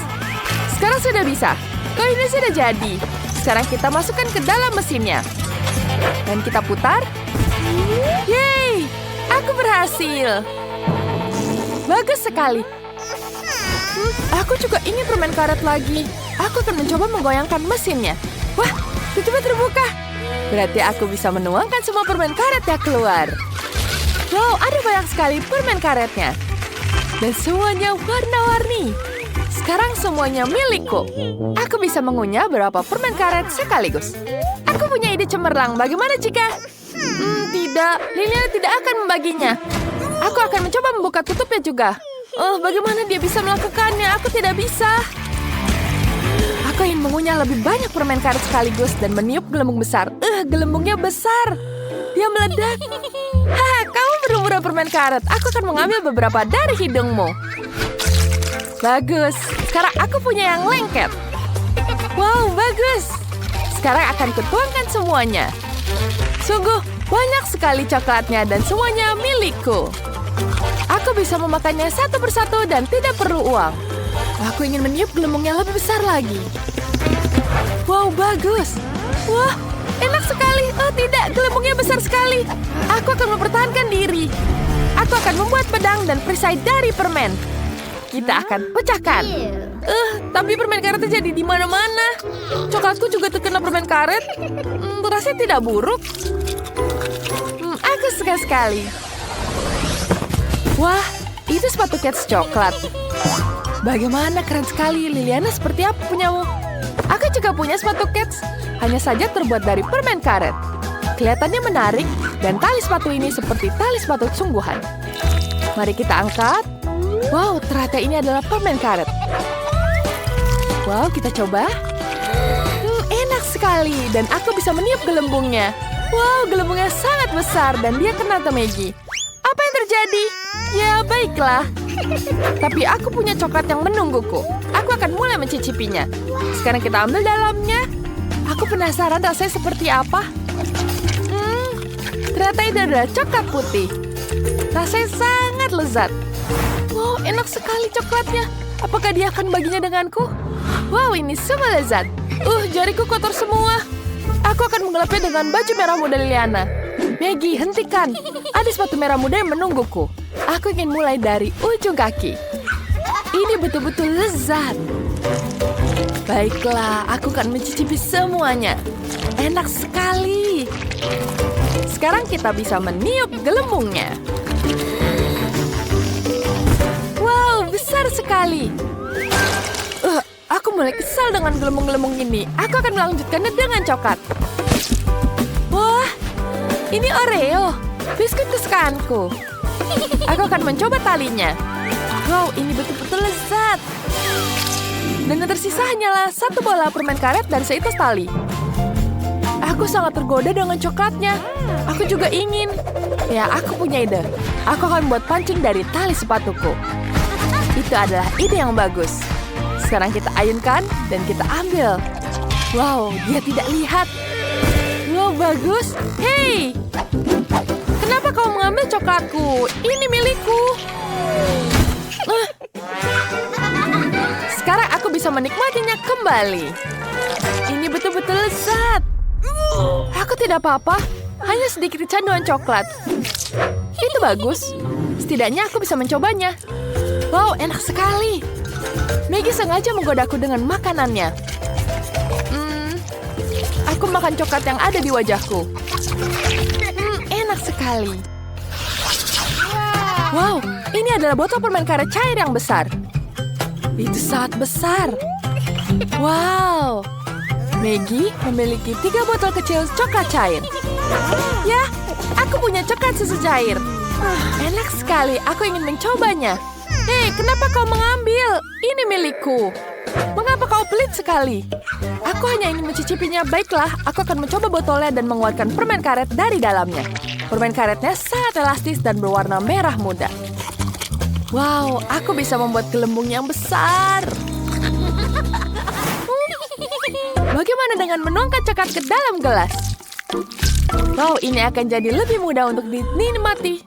Sekarang sudah bisa. Koinnya sudah jadi. Sekarang kita masukkan ke dalam mesinnya. Dan kita putar. Yeay! Aku berhasil. Bagus sekali. Aku juga ingin permen karet lagi. Aku akan mencoba menggoyangkan mesinnya. Wah, tutupnya terbuka. Berarti aku bisa menuangkan semua permen karetnya keluar. Wow, ada banyak sekali permen karetnya. Dan semuanya warna-warni. Sekarang semuanya milikku. Aku bisa mengunyah berapa permen karet sekaligus. Aku punya ide cemerlang. Bagaimana jika... tidak, Liliana tidak akan membaginya. Aku akan mencoba membuka tutupnya juga. Oh, bagaimana dia bisa melakukannya? Aku tidak bisa. Aku ingin mengunyah lebih banyak permen karet sekaligus dan meniup gelembung besar. Gelembungnya besar. Dia meledak. Haha, kamu berburu permen karet. Aku akan mengambil beberapa dari hidungmu. Bagus. Sekarang aku punya yang lengket. Wow, bagus. Sekarang akan kutuangkan semuanya. Sungguh banyak sekali coklatnya dan semuanya milikku. Aku bisa memakannya satu persatu dan tidak perlu uang. Aku ingin meniup gelembungnya lebih besar lagi. Wow, bagus. Wah, enak sekali. Oh tidak, gelembungnya besar sekali. Aku akan mempertahankan diri. Aku akan membuat pedang dan perisai dari permen. Kita akan pecahkan. Tapi permen karetnya jadi di mana-mana. Coklatku juga terkena permen karet. Rasanya tidak buruk. Aku suka sekali. Wah, itu sepatu Cats coklat. Bagaimana keren sekali. Liliana, seperti apa punyamu? Aku juga punya sepatu Cats. Hanya saja terbuat dari permen karet. Kelihatannya menarik dan tali sepatu ini seperti tali sepatu sungguhan. Mari kita angkat. Wow, ternyata ini adalah permen karet. Wow, kita coba. Enak sekali dan aku bisa meniup gelembungnya. Wow, gelembungnya sangat besar dan dia kena ke Maggie. Apa yang terjadi? Ya, baiklah. Tapi aku punya coklat yang menungguku. Aku akan mulai mencicipinya. Sekarang kita ambil dalamnya. Aku penasaran rasanya seperti apa. Ternyata ini adalah coklat putih. Rasanya sangat lezat. Wow, enak sekali coklatnya. Apakah dia akan baginya denganku? Wow, ini semua lezat. Jariku kotor semua. Aku akan menggelapnya dengan baju merah muda Liliana. Maggie, hentikan. Ada sepatu merah muda yang menungguku. Aku ingin mulai dari ujung kaki. Ini betul-betul lezat. Baiklah, aku akan mencicipi semuanya. Enak sekali. Sekarang kita bisa meniup gelembungnya. Wow, besar sekali. Aku mulai kesal dengan gelembung-gelembung ini. Aku akan melanjutkannya dengan coklat. Wah, ini Oreo. Biskuit kesukaanku. Aku akan mencoba talinya. Wow, ini betul-betul lezat. Dan yang tersisa hanyalah satu bola permen karet dan seitas tali. Aku sangat tergoda dengan coklatnya. Aku juga ingin. Ya, aku punya ide. Aku akan membuat pancing dari tali sepatuku. Itu adalah ide yang bagus. Sekarang kita ayunkan dan kita ambil. Wow, dia tidak lihat. Wow, bagus. Hei! Kenapa kau mengambil coklatku? Ini milikku. Sekarang aku bisa menikmatinya kembali. Ini betul-betul lezat. Aku tidak apa-apa. Hanya sedikit kecanduan coklat. Itu bagus. Setidaknya aku bisa mencobanya. Wow, enak sekali. Maggie sengaja menggodaku dengan makanannya. Aku makan coklat yang ada di wajahku. Enak sekali. Wow, ini adalah botol permen karet cair yang besar. Itu sangat besar. Wow. Maggie memiliki 3 botol kecil coklat cair. Ya, aku punya coklat susu cair. Enak sekali, aku ingin mencobanya. Hei, kenapa kau mengambil? Ini milikku. Mengapa kau pelit sekali? Aku hanya ingin mencicipinya. Baiklah, aku akan mencoba botolnya dan mengeluarkan permen karet dari dalamnya. Permen karetnya sangat elastis dan berwarna merah muda. Wow, aku bisa membuat gelembung yang besar. Bagaimana dengan menuangkan coklat ke dalam gelas? Wow, ini akan jadi lebih mudah untuk dinikmati.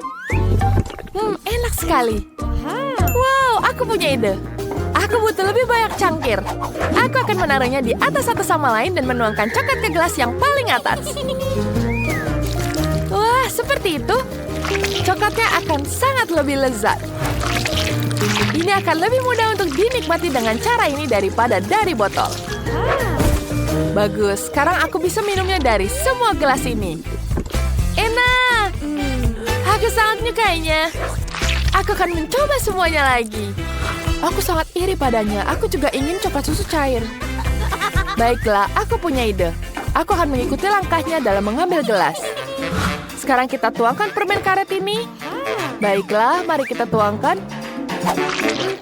Enak sekali. Wow, aku punya ide. Aku butuh lebih banyak cangkir. Aku akan menaruhnya di atas satu sama lain dan menuangkan coklat ke gelas yang paling atas. Wah, seperti itu. Coklatnya akan sangat lebih lezat. Ini akan lebih mudah untuk dinikmati dengan cara ini daripada dari botol. Bagus, sekarang aku bisa minumnya dari semua gelas ini. Enak. Aku sangat menyukainya. Aku akan mencoba semuanya lagi. Aku sangat iri padanya. Aku juga ingin coklat susu cair. Baiklah, aku punya ide. Aku akan mengikuti langkahnya dalam mengambil gelas. Sekarang kita tuangkan permen karet ini. Baiklah, mari kita tuangkan.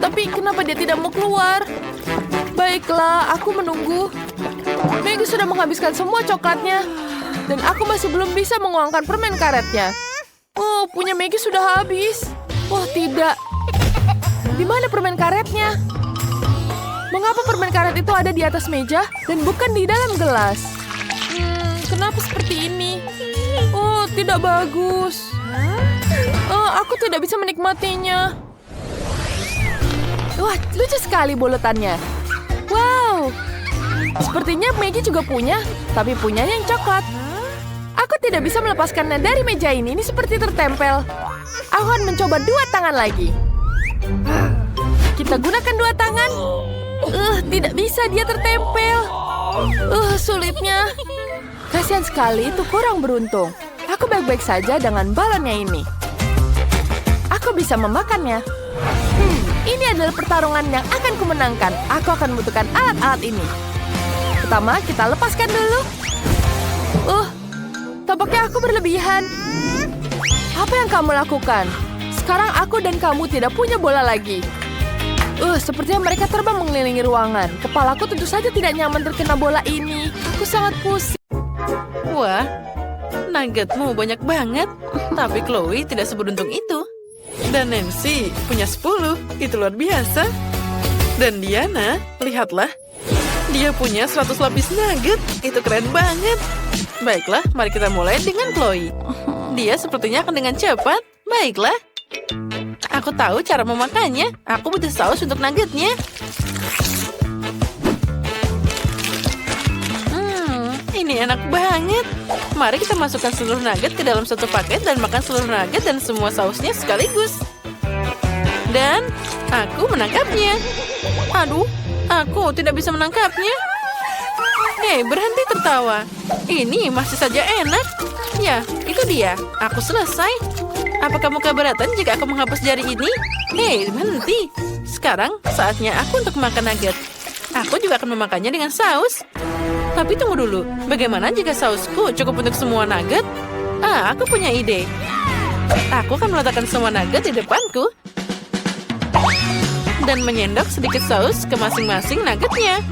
Tapi kenapa dia tidak mau keluar? Baiklah, aku menunggu. Maggie sudah menghabiskan semua coklatnya. Dan aku masih belum bisa menguangkan permen karetnya. Oh, punya Maggie sudah habis. Oh, tidak. Di mana permen karetnya? Mengapa permen karet itu ada di atas meja dan bukan di dalam gelas? Kenapa seperti ini? Oh, tidak bagus. Oh, aku tidak bisa menikmatinya. Wah, lucu sekali bolotannya. Wow. Sepertinya Maggie juga punya, tapi punyanya yang coklat. Aku tidak bisa melepaskannya dari meja ini seperti tertempel. Aku akan mencoba 2 tangan lagi. Kita gunakan 2 tangan. Tidak bisa, dia tertempel. Sulitnya. Kasihan sekali, itu kurang beruntung. Aku baik-baik saja dengan balonnya ini. Aku bisa memakannya. Ini adalah pertarungan yang akan kumenangkan. Aku akan membutuhkan alat-alat ini. Pertama, kita lepaskan dulu. Tampaknya aku berlebihan. Apa yang kamu lakukan? Sekarang aku dan kamu tidak punya bola lagi. Sepertinya mereka terbang mengelilingi ruangan. Kepalaku tentu saja tidak nyaman terkena bola ini. Aku sangat pusing. Wah, nuggetmu banyak banget. Tapi Chloe tidak seberuntung itu. Dan Nancy punya 10. Itu luar biasa. Dan Diana, lihatlah. Dia punya 100 lapis nugget. Itu keren banget. Baiklah, mari kita mulai dengan Chloe. Dia sepertinya akan dengan cepat. Baiklah. Aku tahu cara memakannya. Aku butuh saus untuk nuggetnya. Ini enak banget. Mari kita masukkan seluruh nugget ke dalam satu paket dan makan seluruh nugget dan semua sausnya sekaligus. Dan aku menangkapnya. Aduh, aku tidak bisa menangkapnya. Hei, berhenti tertawa. Ini masih saja enak. Ya, itu dia. Aku selesai. Apa kamu keberatan jika aku menghapus jari ini? Hei, berhenti. Sekarang saatnya aku untuk makan nugget. Aku juga akan memakannya dengan saus. Tapi tunggu dulu, bagaimana jika sausku cukup untuk semua nugget? Aku punya ide. Aku akan meletakkan semua nugget di depanku. Dan menyendok sedikit saus ke masing-masing nuggetnya.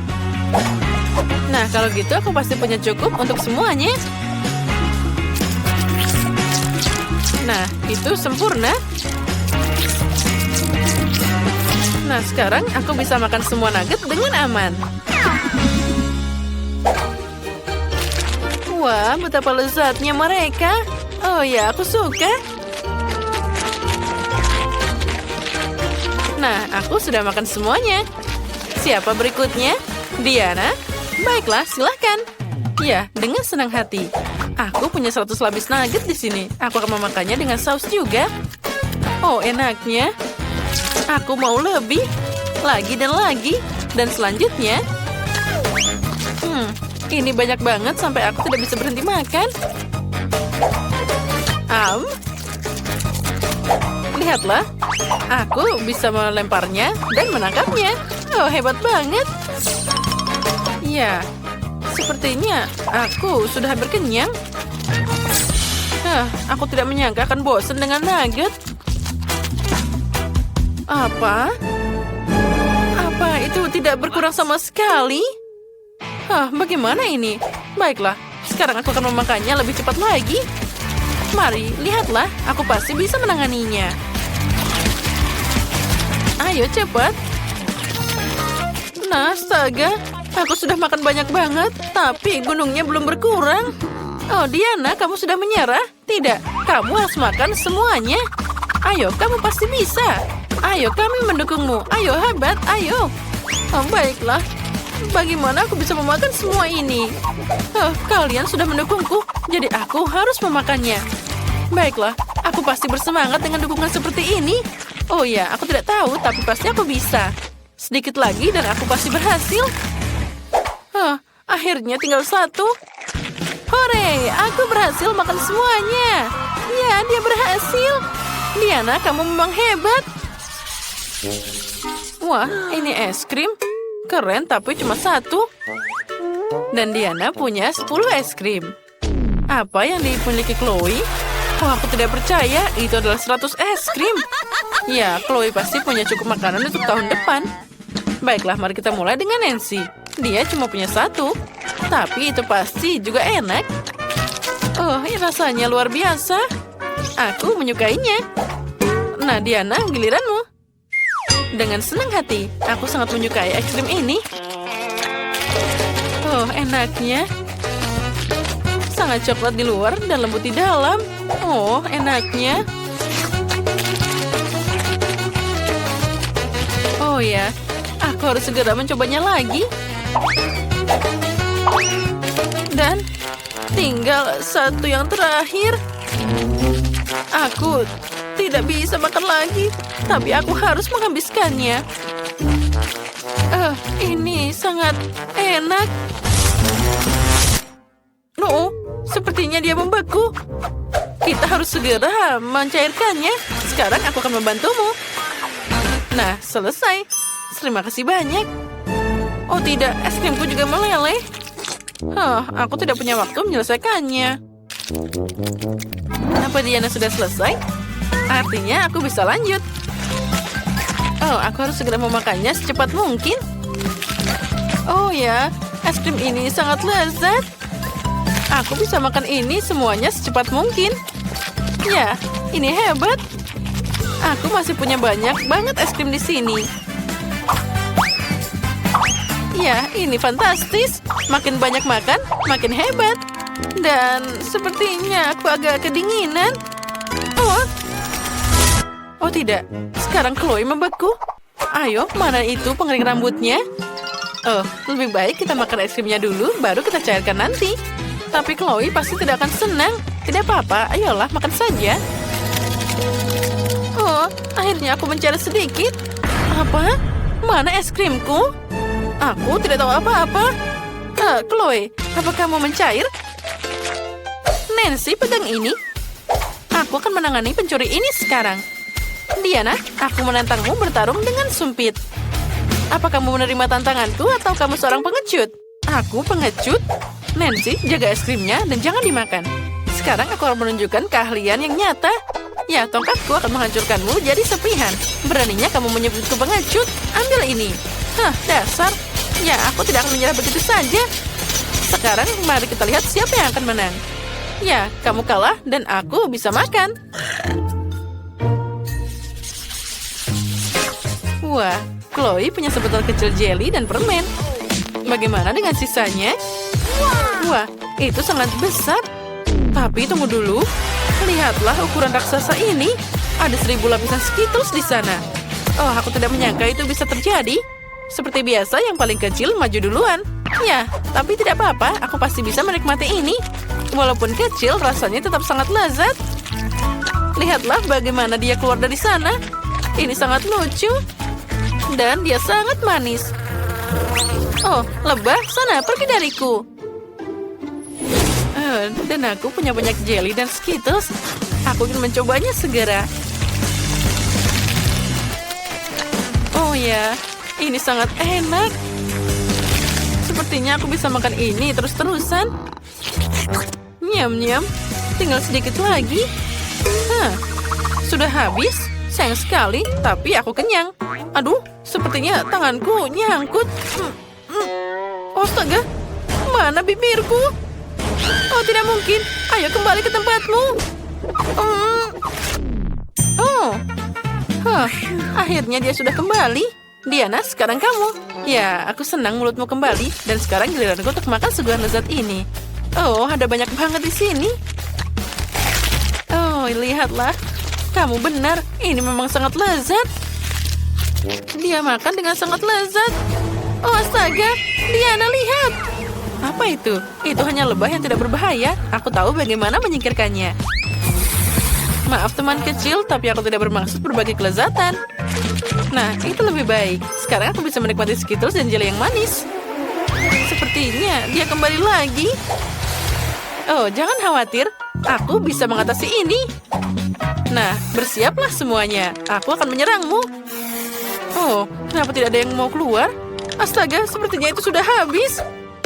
Nah, kalau gitu aku pasti punya cukup untuk semuanya. Nah, itu sempurna. Nah, sekarang aku bisa makan semua nugget dengan aman. Wah, betapa lezatnya mereka. Oh ya, aku suka. Nah, aku sudah makan semuanya. Siapa berikutnya? Diana? Baiklah, silahkan. Ya, dengan senang hati. Aku punya 100 lapis nugget di sini. Aku akan memakannya dengan saus juga. Oh, enaknya. Aku mau lebih. Lagi dan lagi. Dan selanjutnya. Ini banyak banget sampai aku tidak bisa berhenti makan. Lihatlah. Aku bisa melemparnya dan menangkapnya. Oh, hebat banget. Ya, sepertinya aku sudah hampir kenyang. Aku tidak menyangka akan bosan dengan nugget. Apa? Apa itu tidak berkurang sama sekali? Bagaimana ini? Baiklah, sekarang aku akan memakannya lebih cepat lagi. Mari, lihatlah. Aku pasti bisa menanganinya. Ayo, cepat. Nah, astaga. Aku sudah makan banyak banget, tapi gunungnya belum berkurang. Oh, Diana, kamu sudah menyerah? Tidak, kamu harus makan semuanya. Ayo, kamu pasti bisa. Ayo, kami mendukungmu. Ayo, hebat, ayo. Baiklah. Bagaimana aku bisa memakan semua ini? Kalian sudah mendukungku, jadi aku harus memakannya. Baiklah, aku pasti bersemangat dengan dukungan seperti ini. Oh ya, aku tidak tahu, tapi pasti aku bisa. Sedikit lagi dan aku pasti berhasil. Akhirnya tinggal 1. Hore, aku berhasil makan semuanya. Ya, dia berhasil. Diana, kamu memang hebat. Wah, ini es krim. Keren, tapi cuma 1. Dan Diana punya 10 es krim. Apa yang dimiliki Chloe? Oh, aku tidak percaya. Itu adalah 100 es krim. Ya, Chloe pasti punya cukup makanan untuk tahun depan. Baiklah, mari kita mulai dengan Nancy. Dia cuma punya 1. Tapi itu pasti juga enak. Oh, ini rasanya luar biasa. Aku menyukainya. Nah, Diana, giliranmu. Dengan senang hati, aku sangat menyukai es krim ini. Oh, enaknya. Sangat coklat di luar dan lembut di dalam. Oh, enaknya. Oh ya, aku harus segera mencobanya lagi. Dan tinggal 1 yang terakhir. Aku tidak bisa makan lagi, tapi aku harus menghabiskannya. Ini sangat enak. No, sepertinya dia membeku. Kita harus segera mencairkannya. Sekarang aku akan membantumu. Nah, selesai. Terima kasih banyak. Oh tidak, es krimku juga meleleh. Aku tidak punya waktu menyelesaikannya. Apa Diana sudah selesai? Artinya aku bisa lanjut. Oh, aku harus segera memakannya secepat mungkin. Oh ya, es krim ini sangat lezat. Aku bisa makan ini semuanya secepat mungkin. Ya, ini hebat. Aku masih punya banyak banget es krim di sini. Ya, ini fantastis. Makin banyak makan, makin hebat. Dan sepertinya aku agak kedinginan. Oh tidak, sekarang Chloe membeku. Ayo, mana itu pengering rambutnya? Oh, lebih baik kita makan es krimnya dulu, baru kita cairkan nanti. Tapi Chloe pasti tidak akan senang. Tidak apa-apa, ayolah makan saja. Oh, akhirnya aku mencari sedikit. Apa? Mana es krimku? Aku tidak tahu apa-apa. Chloe, apa kamu mencair? Nancy, pegang ini. Aku akan menangani pencuri ini sekarang. Diana, aku menantangmu bertarung dengan sumpit. Apa kamu menerima tantanganku atau kamu seorang pengecut? Aku pengecut? Nancy, jaga es krimnya dan jangan dimakan. Sekarang aku akan menunjukkan keahlian yang nyata. Ya, tongkatku akan menghancurkanmu jadi sepihan. Beraninya kamu menyebutku pengecut? Ambil ini. Dasar. Ya, aku tidak akan menyerah begitu saja. Sekarang mari kita lihat siapa yang akan menang. Ya, kamu kalah dan aku bisa makan. Wah, Chloe punya sebotol kecil jelly dan permen. Bagaimana dengan sisanya? Wah, itu sangat besar. Tapi tunggu dulu. Lihatlah ukuran raksasa ini. Ada 1000 lapisan Skittles di sana. Oh, aku tidak menyangka itu bisa terjadi. Seperti biasa, yang paling kecil maju duluan. Ya, tapi tidak apa-apa. Aku pasti bisa menikmati ini. Walaupun kecil, rasanya tetap sangat lezat. Lihatlah bagaimana dia keluar dari sana. Ini sangat lucu. Dan dia sangat manis. Oh, lebah, sana pergi dariku. Dan aku punya banyak jelly dan Skittles. Aku ingin mencobanya segera. Oh ya, ini sangat enak. Sepertinya aku bisa makan ini terus-terusan. Nyam-nyam, tinggal sedikit lagi. Sudah habis? Sayang sekali, tapi aku kenyang. Aduh, sepertinya tanganku nyangkut. Astaga, mana bibirku? Oh, tidak mungkin. Ayo kembali ke tempatmu. Akhirnya dia sudah kembali. Diana, sekarang kamu. Ya, aku senang mulutmu kembali. Dan sekarang giliranku untuk makan sebuah lezat ini. Oh, ada banyak banget di sini. Oh, lihatlah. Kamu benar, ini memang sangat lezat. Dia makan dengan sangat lezat. Oh, astaga. Diana, lihat. Apa itu? Itu hanya lebah yang tidak berbahaya. Aku tahu bagaimana menyingkirkannya. Maaf teman kecil, tapi aku tidak bermaksud berbagi kelezatan. Nah, itu lebih baik. Sekarang aku bisa menikmati Skittles dan jelly yang manis. Sepertinya dia kembali lagi. Oh, jangan khawatir. Aku bisa mengatasi ini. Nah, bersiaplah semuanya. Aku akan menyerangmu. Oh, kenapa tidak ada yang mau keluar? Astaga, sepertinya itu sudah habis.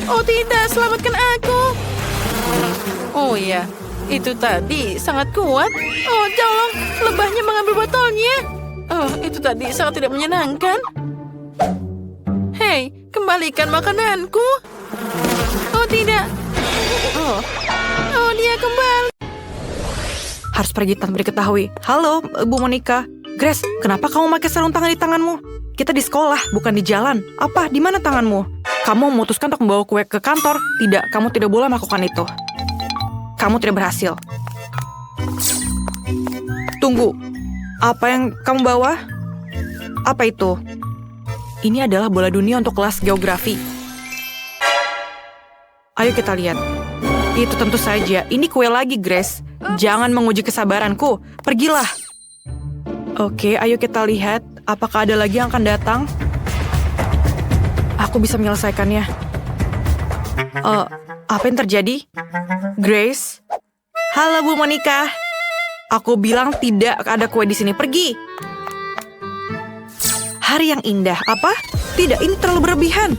Oh tidak, selamatkan aku. Oh iya, Itu tadi sangat kuat. Oh, tolong, lebahnya mengambil botolnya. Oh, itu tadi sangat tidak menyenangkan. Hei, kembalikan makananku. Oh, tidak. Oh, dia kembali. Harus pergi tanpa diketahui. Halo, Bu Monica. Grace, kenapa kamu pakai sarung tangan di tanganmu? Kita di sekolah, bukan di jalan. Apa? Di mana tanganmu? Kamu memutuskan untuk membawa kue ke kantor? Tidak, kamu tidak boleh melakukan itu. Kamu tidak berhasil. Tunggu. Apa yang kamu bawa? Apa itu? Ini adalah bola dunia untuk kelas geografi. Ayo kita lihat. Itu tentu saja. Ini kue lagi, Grace. Jangan menguji kesabaranku. Pergilah. Oke, ayo kita lihat. Apakah ada lagi yang akan datang? Aku bisa menyelesaikannya. Apa yang terjadi? Grace? Halo, Bu Monica. Aku bilang tidak ada kue di sini. Pergi. Hari yang indah. Apa? Tidak, ini terlalu berlebihan.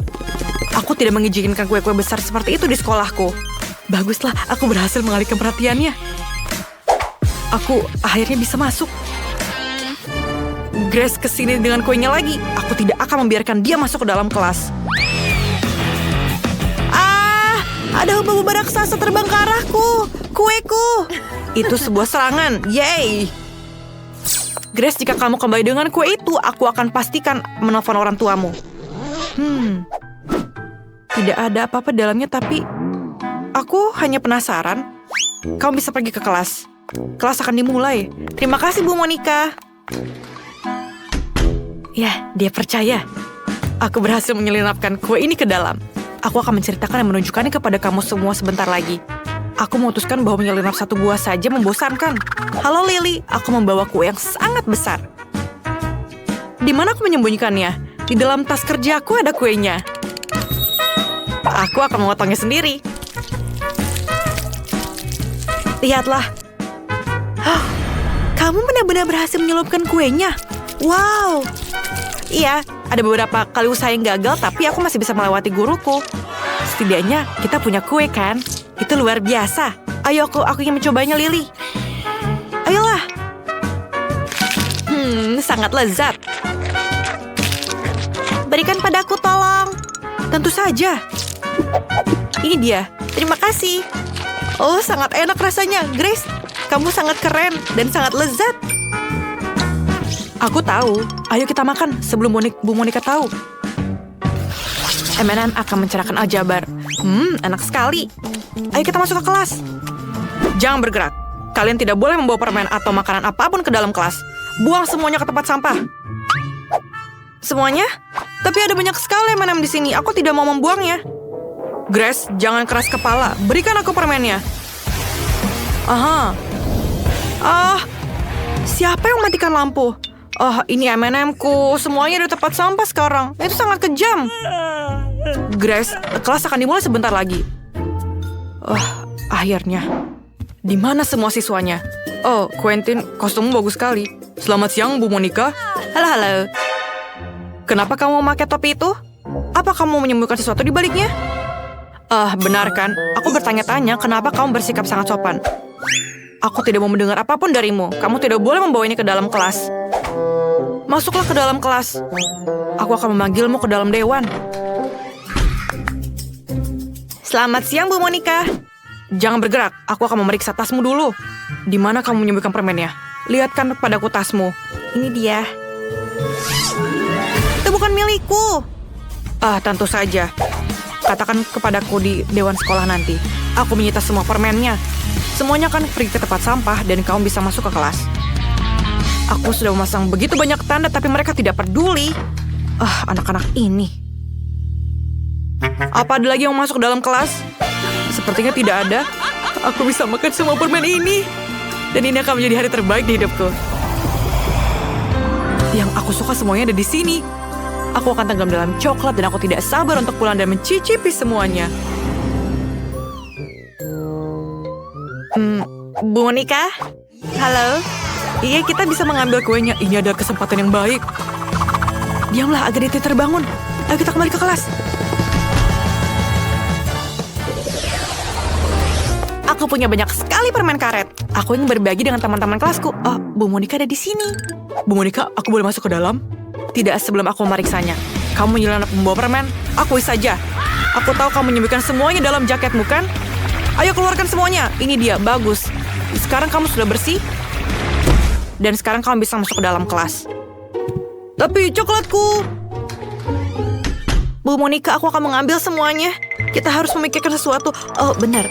Aku tidak mengizinkan kue-kue besar seperti itu di sekolahku. Baguslah, aku berhasil mengalihkan perhatiannya. Aku akhirnya bisa masuk. Grace kesini dengan kuenya lagi. Aku tidak akan membiarkan dia masuk ke dalam kelas. Ada hubungan raksasa terbang ke arahku. Kueku. Itu sebuah serangan. Yeay. Grace, jika kamu kembali dengan kue itu, aku akan pastikan menelpon orang tuamu. Tidak ada apa-apa dalamnya, tapi aku hanya penasaran. Kamu bisa pergi ke kelas. Kelas akan dimulai. Terima kasih, Bu Monica. Ya, dia percaya. Aku berhasil menyelinapkan kue ini ke dalam. Aku akan menceritakan dan menunjukkannya kepada kamu semua sebentar lagi. Aku memutuskan bahwa menyelinap satu buah saja membosankan. Halo Lily, aku membawa kue yang sangat besar. Di mana aku menyembunyikannya? Di dalam tas kerjaku ada kuenya. Aku akan memotongnya sendiri. Lihatlah. Kamu benar-benar berhasil menyelupkan kuenya. Wow. Iya, ada beberapa kali usaha yang gagal, tapi aku masih bisa melewati guruku. Setidaknya kita punya kue, kan? Itu luar biasa. Ayo, aku ingin mencobanya, Lily. Ayolah. Sangat lezat. Berikan padaku, tolong. Tentu saja. Ini dia. Terima kasih. Oh, sangat enak rasanya. Grace, kamu sangat keren dan sangat lezat. Aku tahu. Ayo kita makan sebelum Bu Monica tahu. M&M akan mencerahkan aljabar. Enak sekali. Ayo kita masuk ke kelas. Jangan bergerak. Kalian tidak boleh membawa permen atau makanan apapun ke dalam kelas. Buang semuanya ke tempat sampah. Semuanya? Tapi ada banyak sekali M&M di sini. Aku tidak mau membuangnya. Grace, jangan keras kepala. Berikan aku permennya. Siapa yang mematikan lampu? Ini M&M-ku. Semuanya di tempat sampah sekarang. Itu sangat kejam. Grace, kelas akan dimulai sebentar lagi. Akhirnya. Di mana semua siswanya? Oh, Quentin, kostummu bagus sekali. Selamat siang, Bu Monica. Halo. Kenapa kamu memakai topi itu? Apa kamu menyembunyikan sesuatu di baliknya? Benar kan? Aku bertanya-tanya kenapa kamu bersikap sangat sopan. Aku tidak mau mendengar apapun darimu. Kamu tidak boleh membawa ini ke dalam kelas. Masuklah ke dalam kelas. Aku akan memanggilmu ke dalam dewan. Selamat siang, Bu Monica. Jangan bergerak. Aku akan memeriksa tasmu dulu. Di mana kamu menyembunyikan permennya? Lihatkan padaku tasmu. Ini dia. Itu bukan milikku. Tentu saja. Katakan kepadaku di dewan sekolah nanti. Aku menyita semua permennya. Semuanya akan pergi ke tempat sampah dan kamu bisa masuk ke kelas. Aku sudah memasang begitu banyak tanda tapi mereka tidak peduli. Anak-anak ini. Apa ada lagi yang masuk ke dalam kelas? Sepertinya tidak ada. Aku bisa makan semua permen ini. Dan ini akan menjadi hari terbaik di hidupku. Yang aku suka semuanya ada di sini. Aku akan tenggelam dalam coklat dan aku tidak sabar untuk pulang dan mencicipi semuanya. Bu Monica? Halo? Iya, kita bisa mengambil kuenya. Ini adalah kesempatan yang baik. Diamlah agar dia terbangun. Ayo kita kembali ke kelas. Aku Aku punya banyak sekali permen karet. Aku ingin berbagi dengan teman-teman kelasku. Oh, Bu Monica ada di sini. Bu Monica, aku boleh masuk ke dalam? Tidak, sebelum aku memeriksanya. Kamu nyelana pembawa permen? Akui saja. Aku tahu kamu menyembunyikan semuanya dalam jaketmu, kan? Ayo keluarkan semuanya. Ini dia, bagus. Sekarang kamu sudah bersih. Dan sekarang kamu bisa masuk ke dalam kelas. Tapi coklatku. Bu Monica, aku akan mengambil semuanya. Kita harus memikirkan sesuatu. Oh, benar.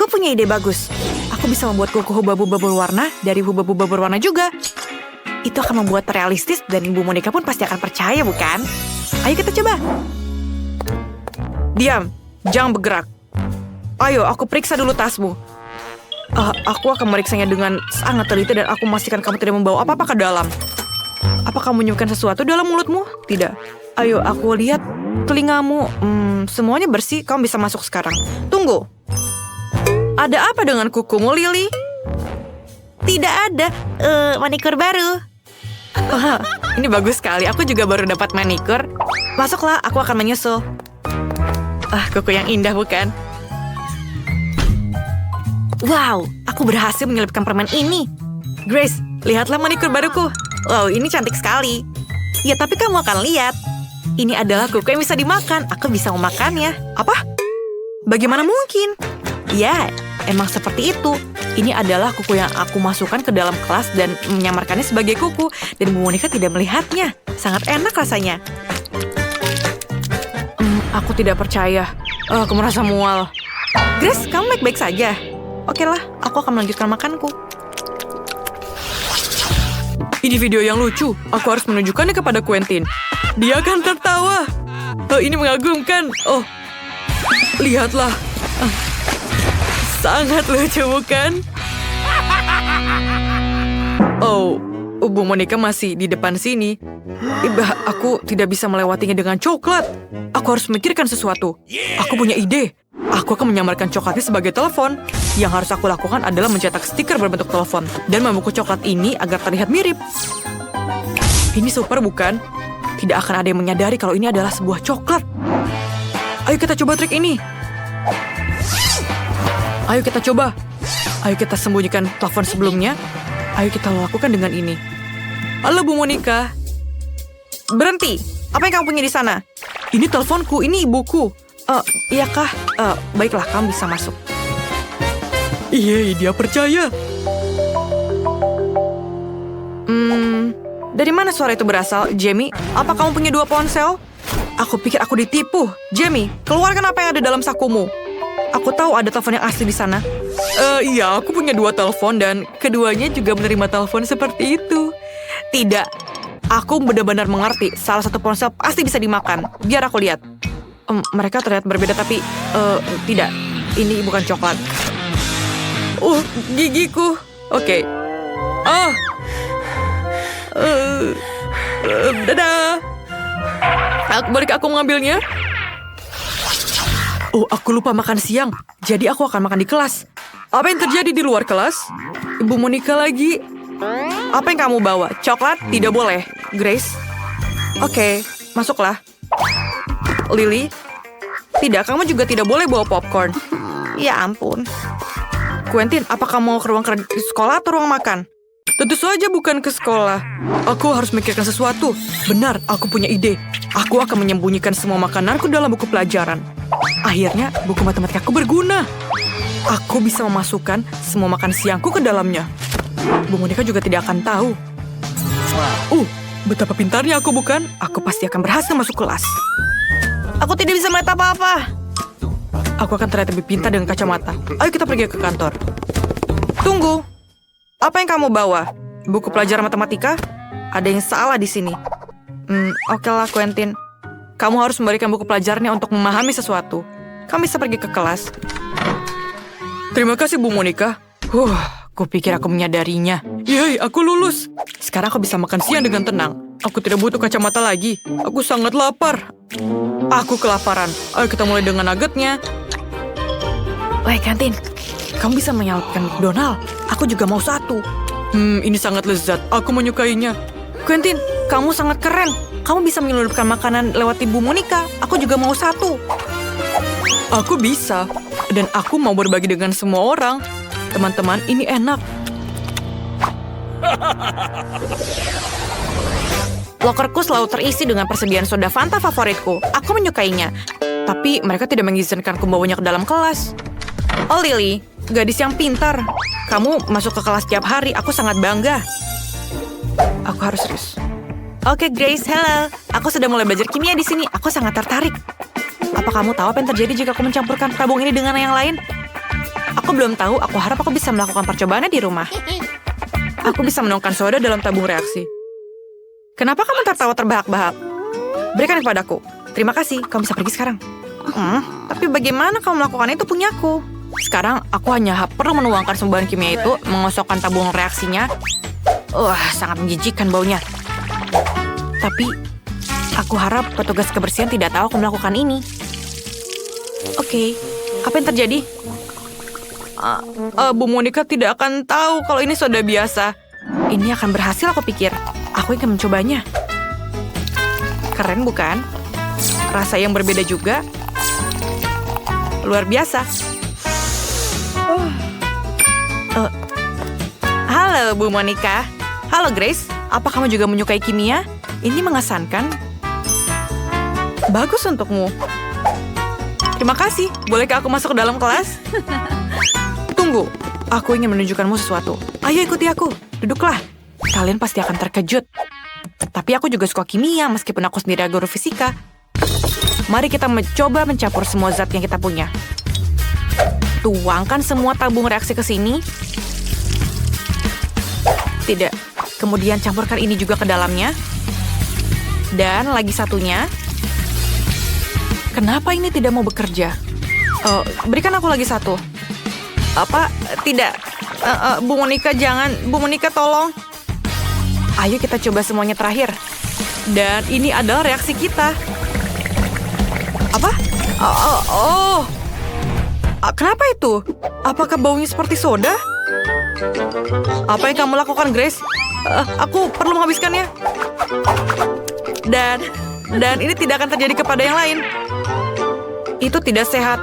Aku punya ide bagus. Aku bisa membuat kuku hubba-bubba berwarna dari hubba-bubba berwarna juga. Itu akan membuat realistis dan Bu Monica pun pasti akan percaya, bukan? Ayo kita coba. Diam, jangan bergerak. Ayo, aku periksa dulu tasmu. Aku akan meriksanya dengan sangat teliti dan aku memastikan kamu tidak membawa apa-apa ke dalam. Apa kamu menyimpan sesuatu dalam mulutmu? Tidak. Ayo, aku lihat telingamu. Semuanya bersih, kamu bisa masuk sekarang. Tunggu. Ada apa dengan kukumu, Lily? Tidak ada. Manikur baru. Ini bagus sekali. Aku juga baru dapat manikur. Masuklah, aku akan menyusul. Kuku yang indah, bukan? Wow, aku berhasil menyelipkan permen ini. Grace, lihatlah manikur baruku. Wow, ini cantik sekali. Ya, tapi kamu akan lihat. Ini adalah kuku yang bisa dimakan. Aku bisa memakannya. Apa? Bagaimana mungkin? Ya, emang seperti itu. Ini adalah kuku yang aku masukkan ke dalam kelas dan menyamarkannya sebagai kuku. Dan Bu Monica tidak melihatnya. Sangat enak rasanya. Aku tidak percaya. Aku merasa mual. Grace, kamu baik-baik saja. Oke lah, aku akan melanjutkan makanku. Ini video yang lucu. Aku harus menunjukkannya kepada Quentin. Dia akan tertawa. Ini mengagumkan. Oh, lihatlah. Sangat lucu, bukan? Oh, Bu Monica masih di depan sini. Aku tidak bisa melewatinya dengan coklat. Aku harus memikirkan sesuatu. Aku punya ide. Aku akan menyamarkan coklatnya sebagai telepon. Yang harus aku lakukan adalah mencetak stiker berbentuk telepon dan membungkus coklat ini agar terlihat mirip. Ini super, bukan? Tidak akan ada yang menyadari kalau ini adalah sebuah coklat. Ayo kita coba trik ini. Ayo kita coba. Ayo kita sembunyikan telepon sebelumnya. Ayo kita lakukan dengan ini. Halo Bu Monica. Berhenti. Apa yang kamu punya di sana? Ini teleponku, ini ibuku. Iyakah? Baiklah, kamu bisa masuk. Iya, dia percaya. Dari mana suara itu berasal, Jamie? Apa kamu punya 2 ponsel? Aku pikir aku ditipu. Jamie, keluarkan apa yang ada dalam sakumu. Aku tahu ada telepon yang asli di sana. Iya, aku punya 2 telepon dan keduanya juga menerima telepon seperti itu. Tidak, aku benar-benar mengerti. Salah satu ponsel pasti bisa dimakan. Biar aku lihat. Mereka terlihat berbeda tapi tidak. Ini bukan coklat. Gigiku. Oke. Dadah. Bolehkah aku mengambilnya? Aku lupa makan siang. Jadi aku akan makan di kelas. Apa yang terjadi di luar kelas? Ibu Monica lagi. Apa yang kamu bawa? Coklat? Tidak boleh. Grace? Oke, masuklah. Lily? Tidak, kamu juga tidak boleh bawa popcorn. Ya ampun. Quentin, apa kamu mau ke ruang sekolah atau ruang makan? Tentu saja bukan ke sekolah. Aku harus memikirkan sesuatu. Benar, aku punya ide. Aku akan menyembunyikan semua makananku dalam buku pelajaran. Akhirnya, buku matematikaku berguna. Aku bisa memasukkan semua makan siangku ke dalamnya. Bu Monica juga tidak akan tahu. Betapa pintarnya aku, bukan? Aku pasti akan berhasil masuk kelas. Aku tidak bisa melihat apa-apa. Aku akan terlihat lebih pintar dengan kacamata. Ayo kita pergi ke kantor. Tunggu. Apa yang kamu bawa? Buku pelajaran matematika? Ada yang salah di sini. Oke lah, Quentin. Kamu harus memberikan buku pelajarannya untuk memahami sesuatu. Kamu bisa pergi ke kelas. Terima kasih, Bu Monica. Kupikir aku menyadarinya. Yeay, aku lulus. Sekarang aku bisa makan siang dengan tenang. Aku tidak butuh kacamata lagi. Aku sangat lapar. Aku kelaparan. Ayo kita mulai dengan nuggetnya. Woi, kantin. Kamu bisa menyalakan McDonald. Aku juga mau 1. Ini sangat lezat. Aku menyukainya. Quentin, kamu sangat keren. Kamu bisa menyelundupkan makanan lewat Ibu Monica. Aku juga mau 1. Aku bisa. Dan aku mau berbagi dengan semua orang. Teman-teman, ini enak. Lokerku selalu terisi dengan persediaan soda Fanta favoritku. Aku menyukainya. Tapi mereka tidak mengizinkanku membawanya ke dalam kelas. Oh Lily, gadis yang pintar. Kamu masuk ke kelas tiap hari, aku sangat bangga. Aku harus serius. Oke Grace, halo. Aku sudah mulai belajar kimia di sini. Aku sangat tertarik. Apa kamu tahu apa yang terjadi jika aku mencampurkan tabung ini dengan yang lain? Aku belum tahu, aku harap aku bisa melakukan percobaannya di rumah. Aku bisa menuangkan soda dalam tabung reaksi. Kenapa kamu tertawa terbahak-bahak? Berikan kepadaku. Terima kasih, kamu bisa pergi sekarang. Tapi bagaimana kamu melakukan itu punyaku? Sekarang aku hanya perlu menuangkan sembuhan kimia itu, mengosokkan tabung reaksinya. Sangat menjijikkan baunya. Tapi aku harap petugas kebersihan tidak tahu aku melakukan ini. Oke, apa yang terjadi? Bu Monica tidak akan tahu kalau ini soda biasa. Ini akan berhasil aku pikir. Aku ingin mencobanya. Keren bukan? Rasa yang berbeda juga. Luar biasa. Halo Bu Monica. Halo Grace. Apa kamu juga menyukai kimia? Ini mengesankan. Bagus untukmu. Terima kasih. Bolehkah aku masuk ke dalam kelas? Tunggu. Aku ingin menunjukkanmu sesuatu. Ayo ikuti aku. Duduklah. Kalian pasti akan terkejut. Tapi aku juga suka kimia meskipun aku sendiri guru fisika. Mari kita mencoba mencampur semua zat yang kita punya. Tuangkan semua tabung reaksi ke sini. Tidak. Kemudian campurkan ini juga ke dalamnya. Dan lagi satunya. Kenapa ini tidak mau bekerja? Berikan aku lagi satu. Apa? Tidak. Bu Monica, jangan. Bu Monica, tolong. Ayo kita coba semuanya terakhir. Dan ini adalah reaksi kita. Apa? Kenapa itu? Apakah baunya seperti soda? Apa yang kamu lakukan, Grace? Aku perlu menghabiskannya. Dan ini tidak akan terjadi kepada yang lain. Itu tidak sehat.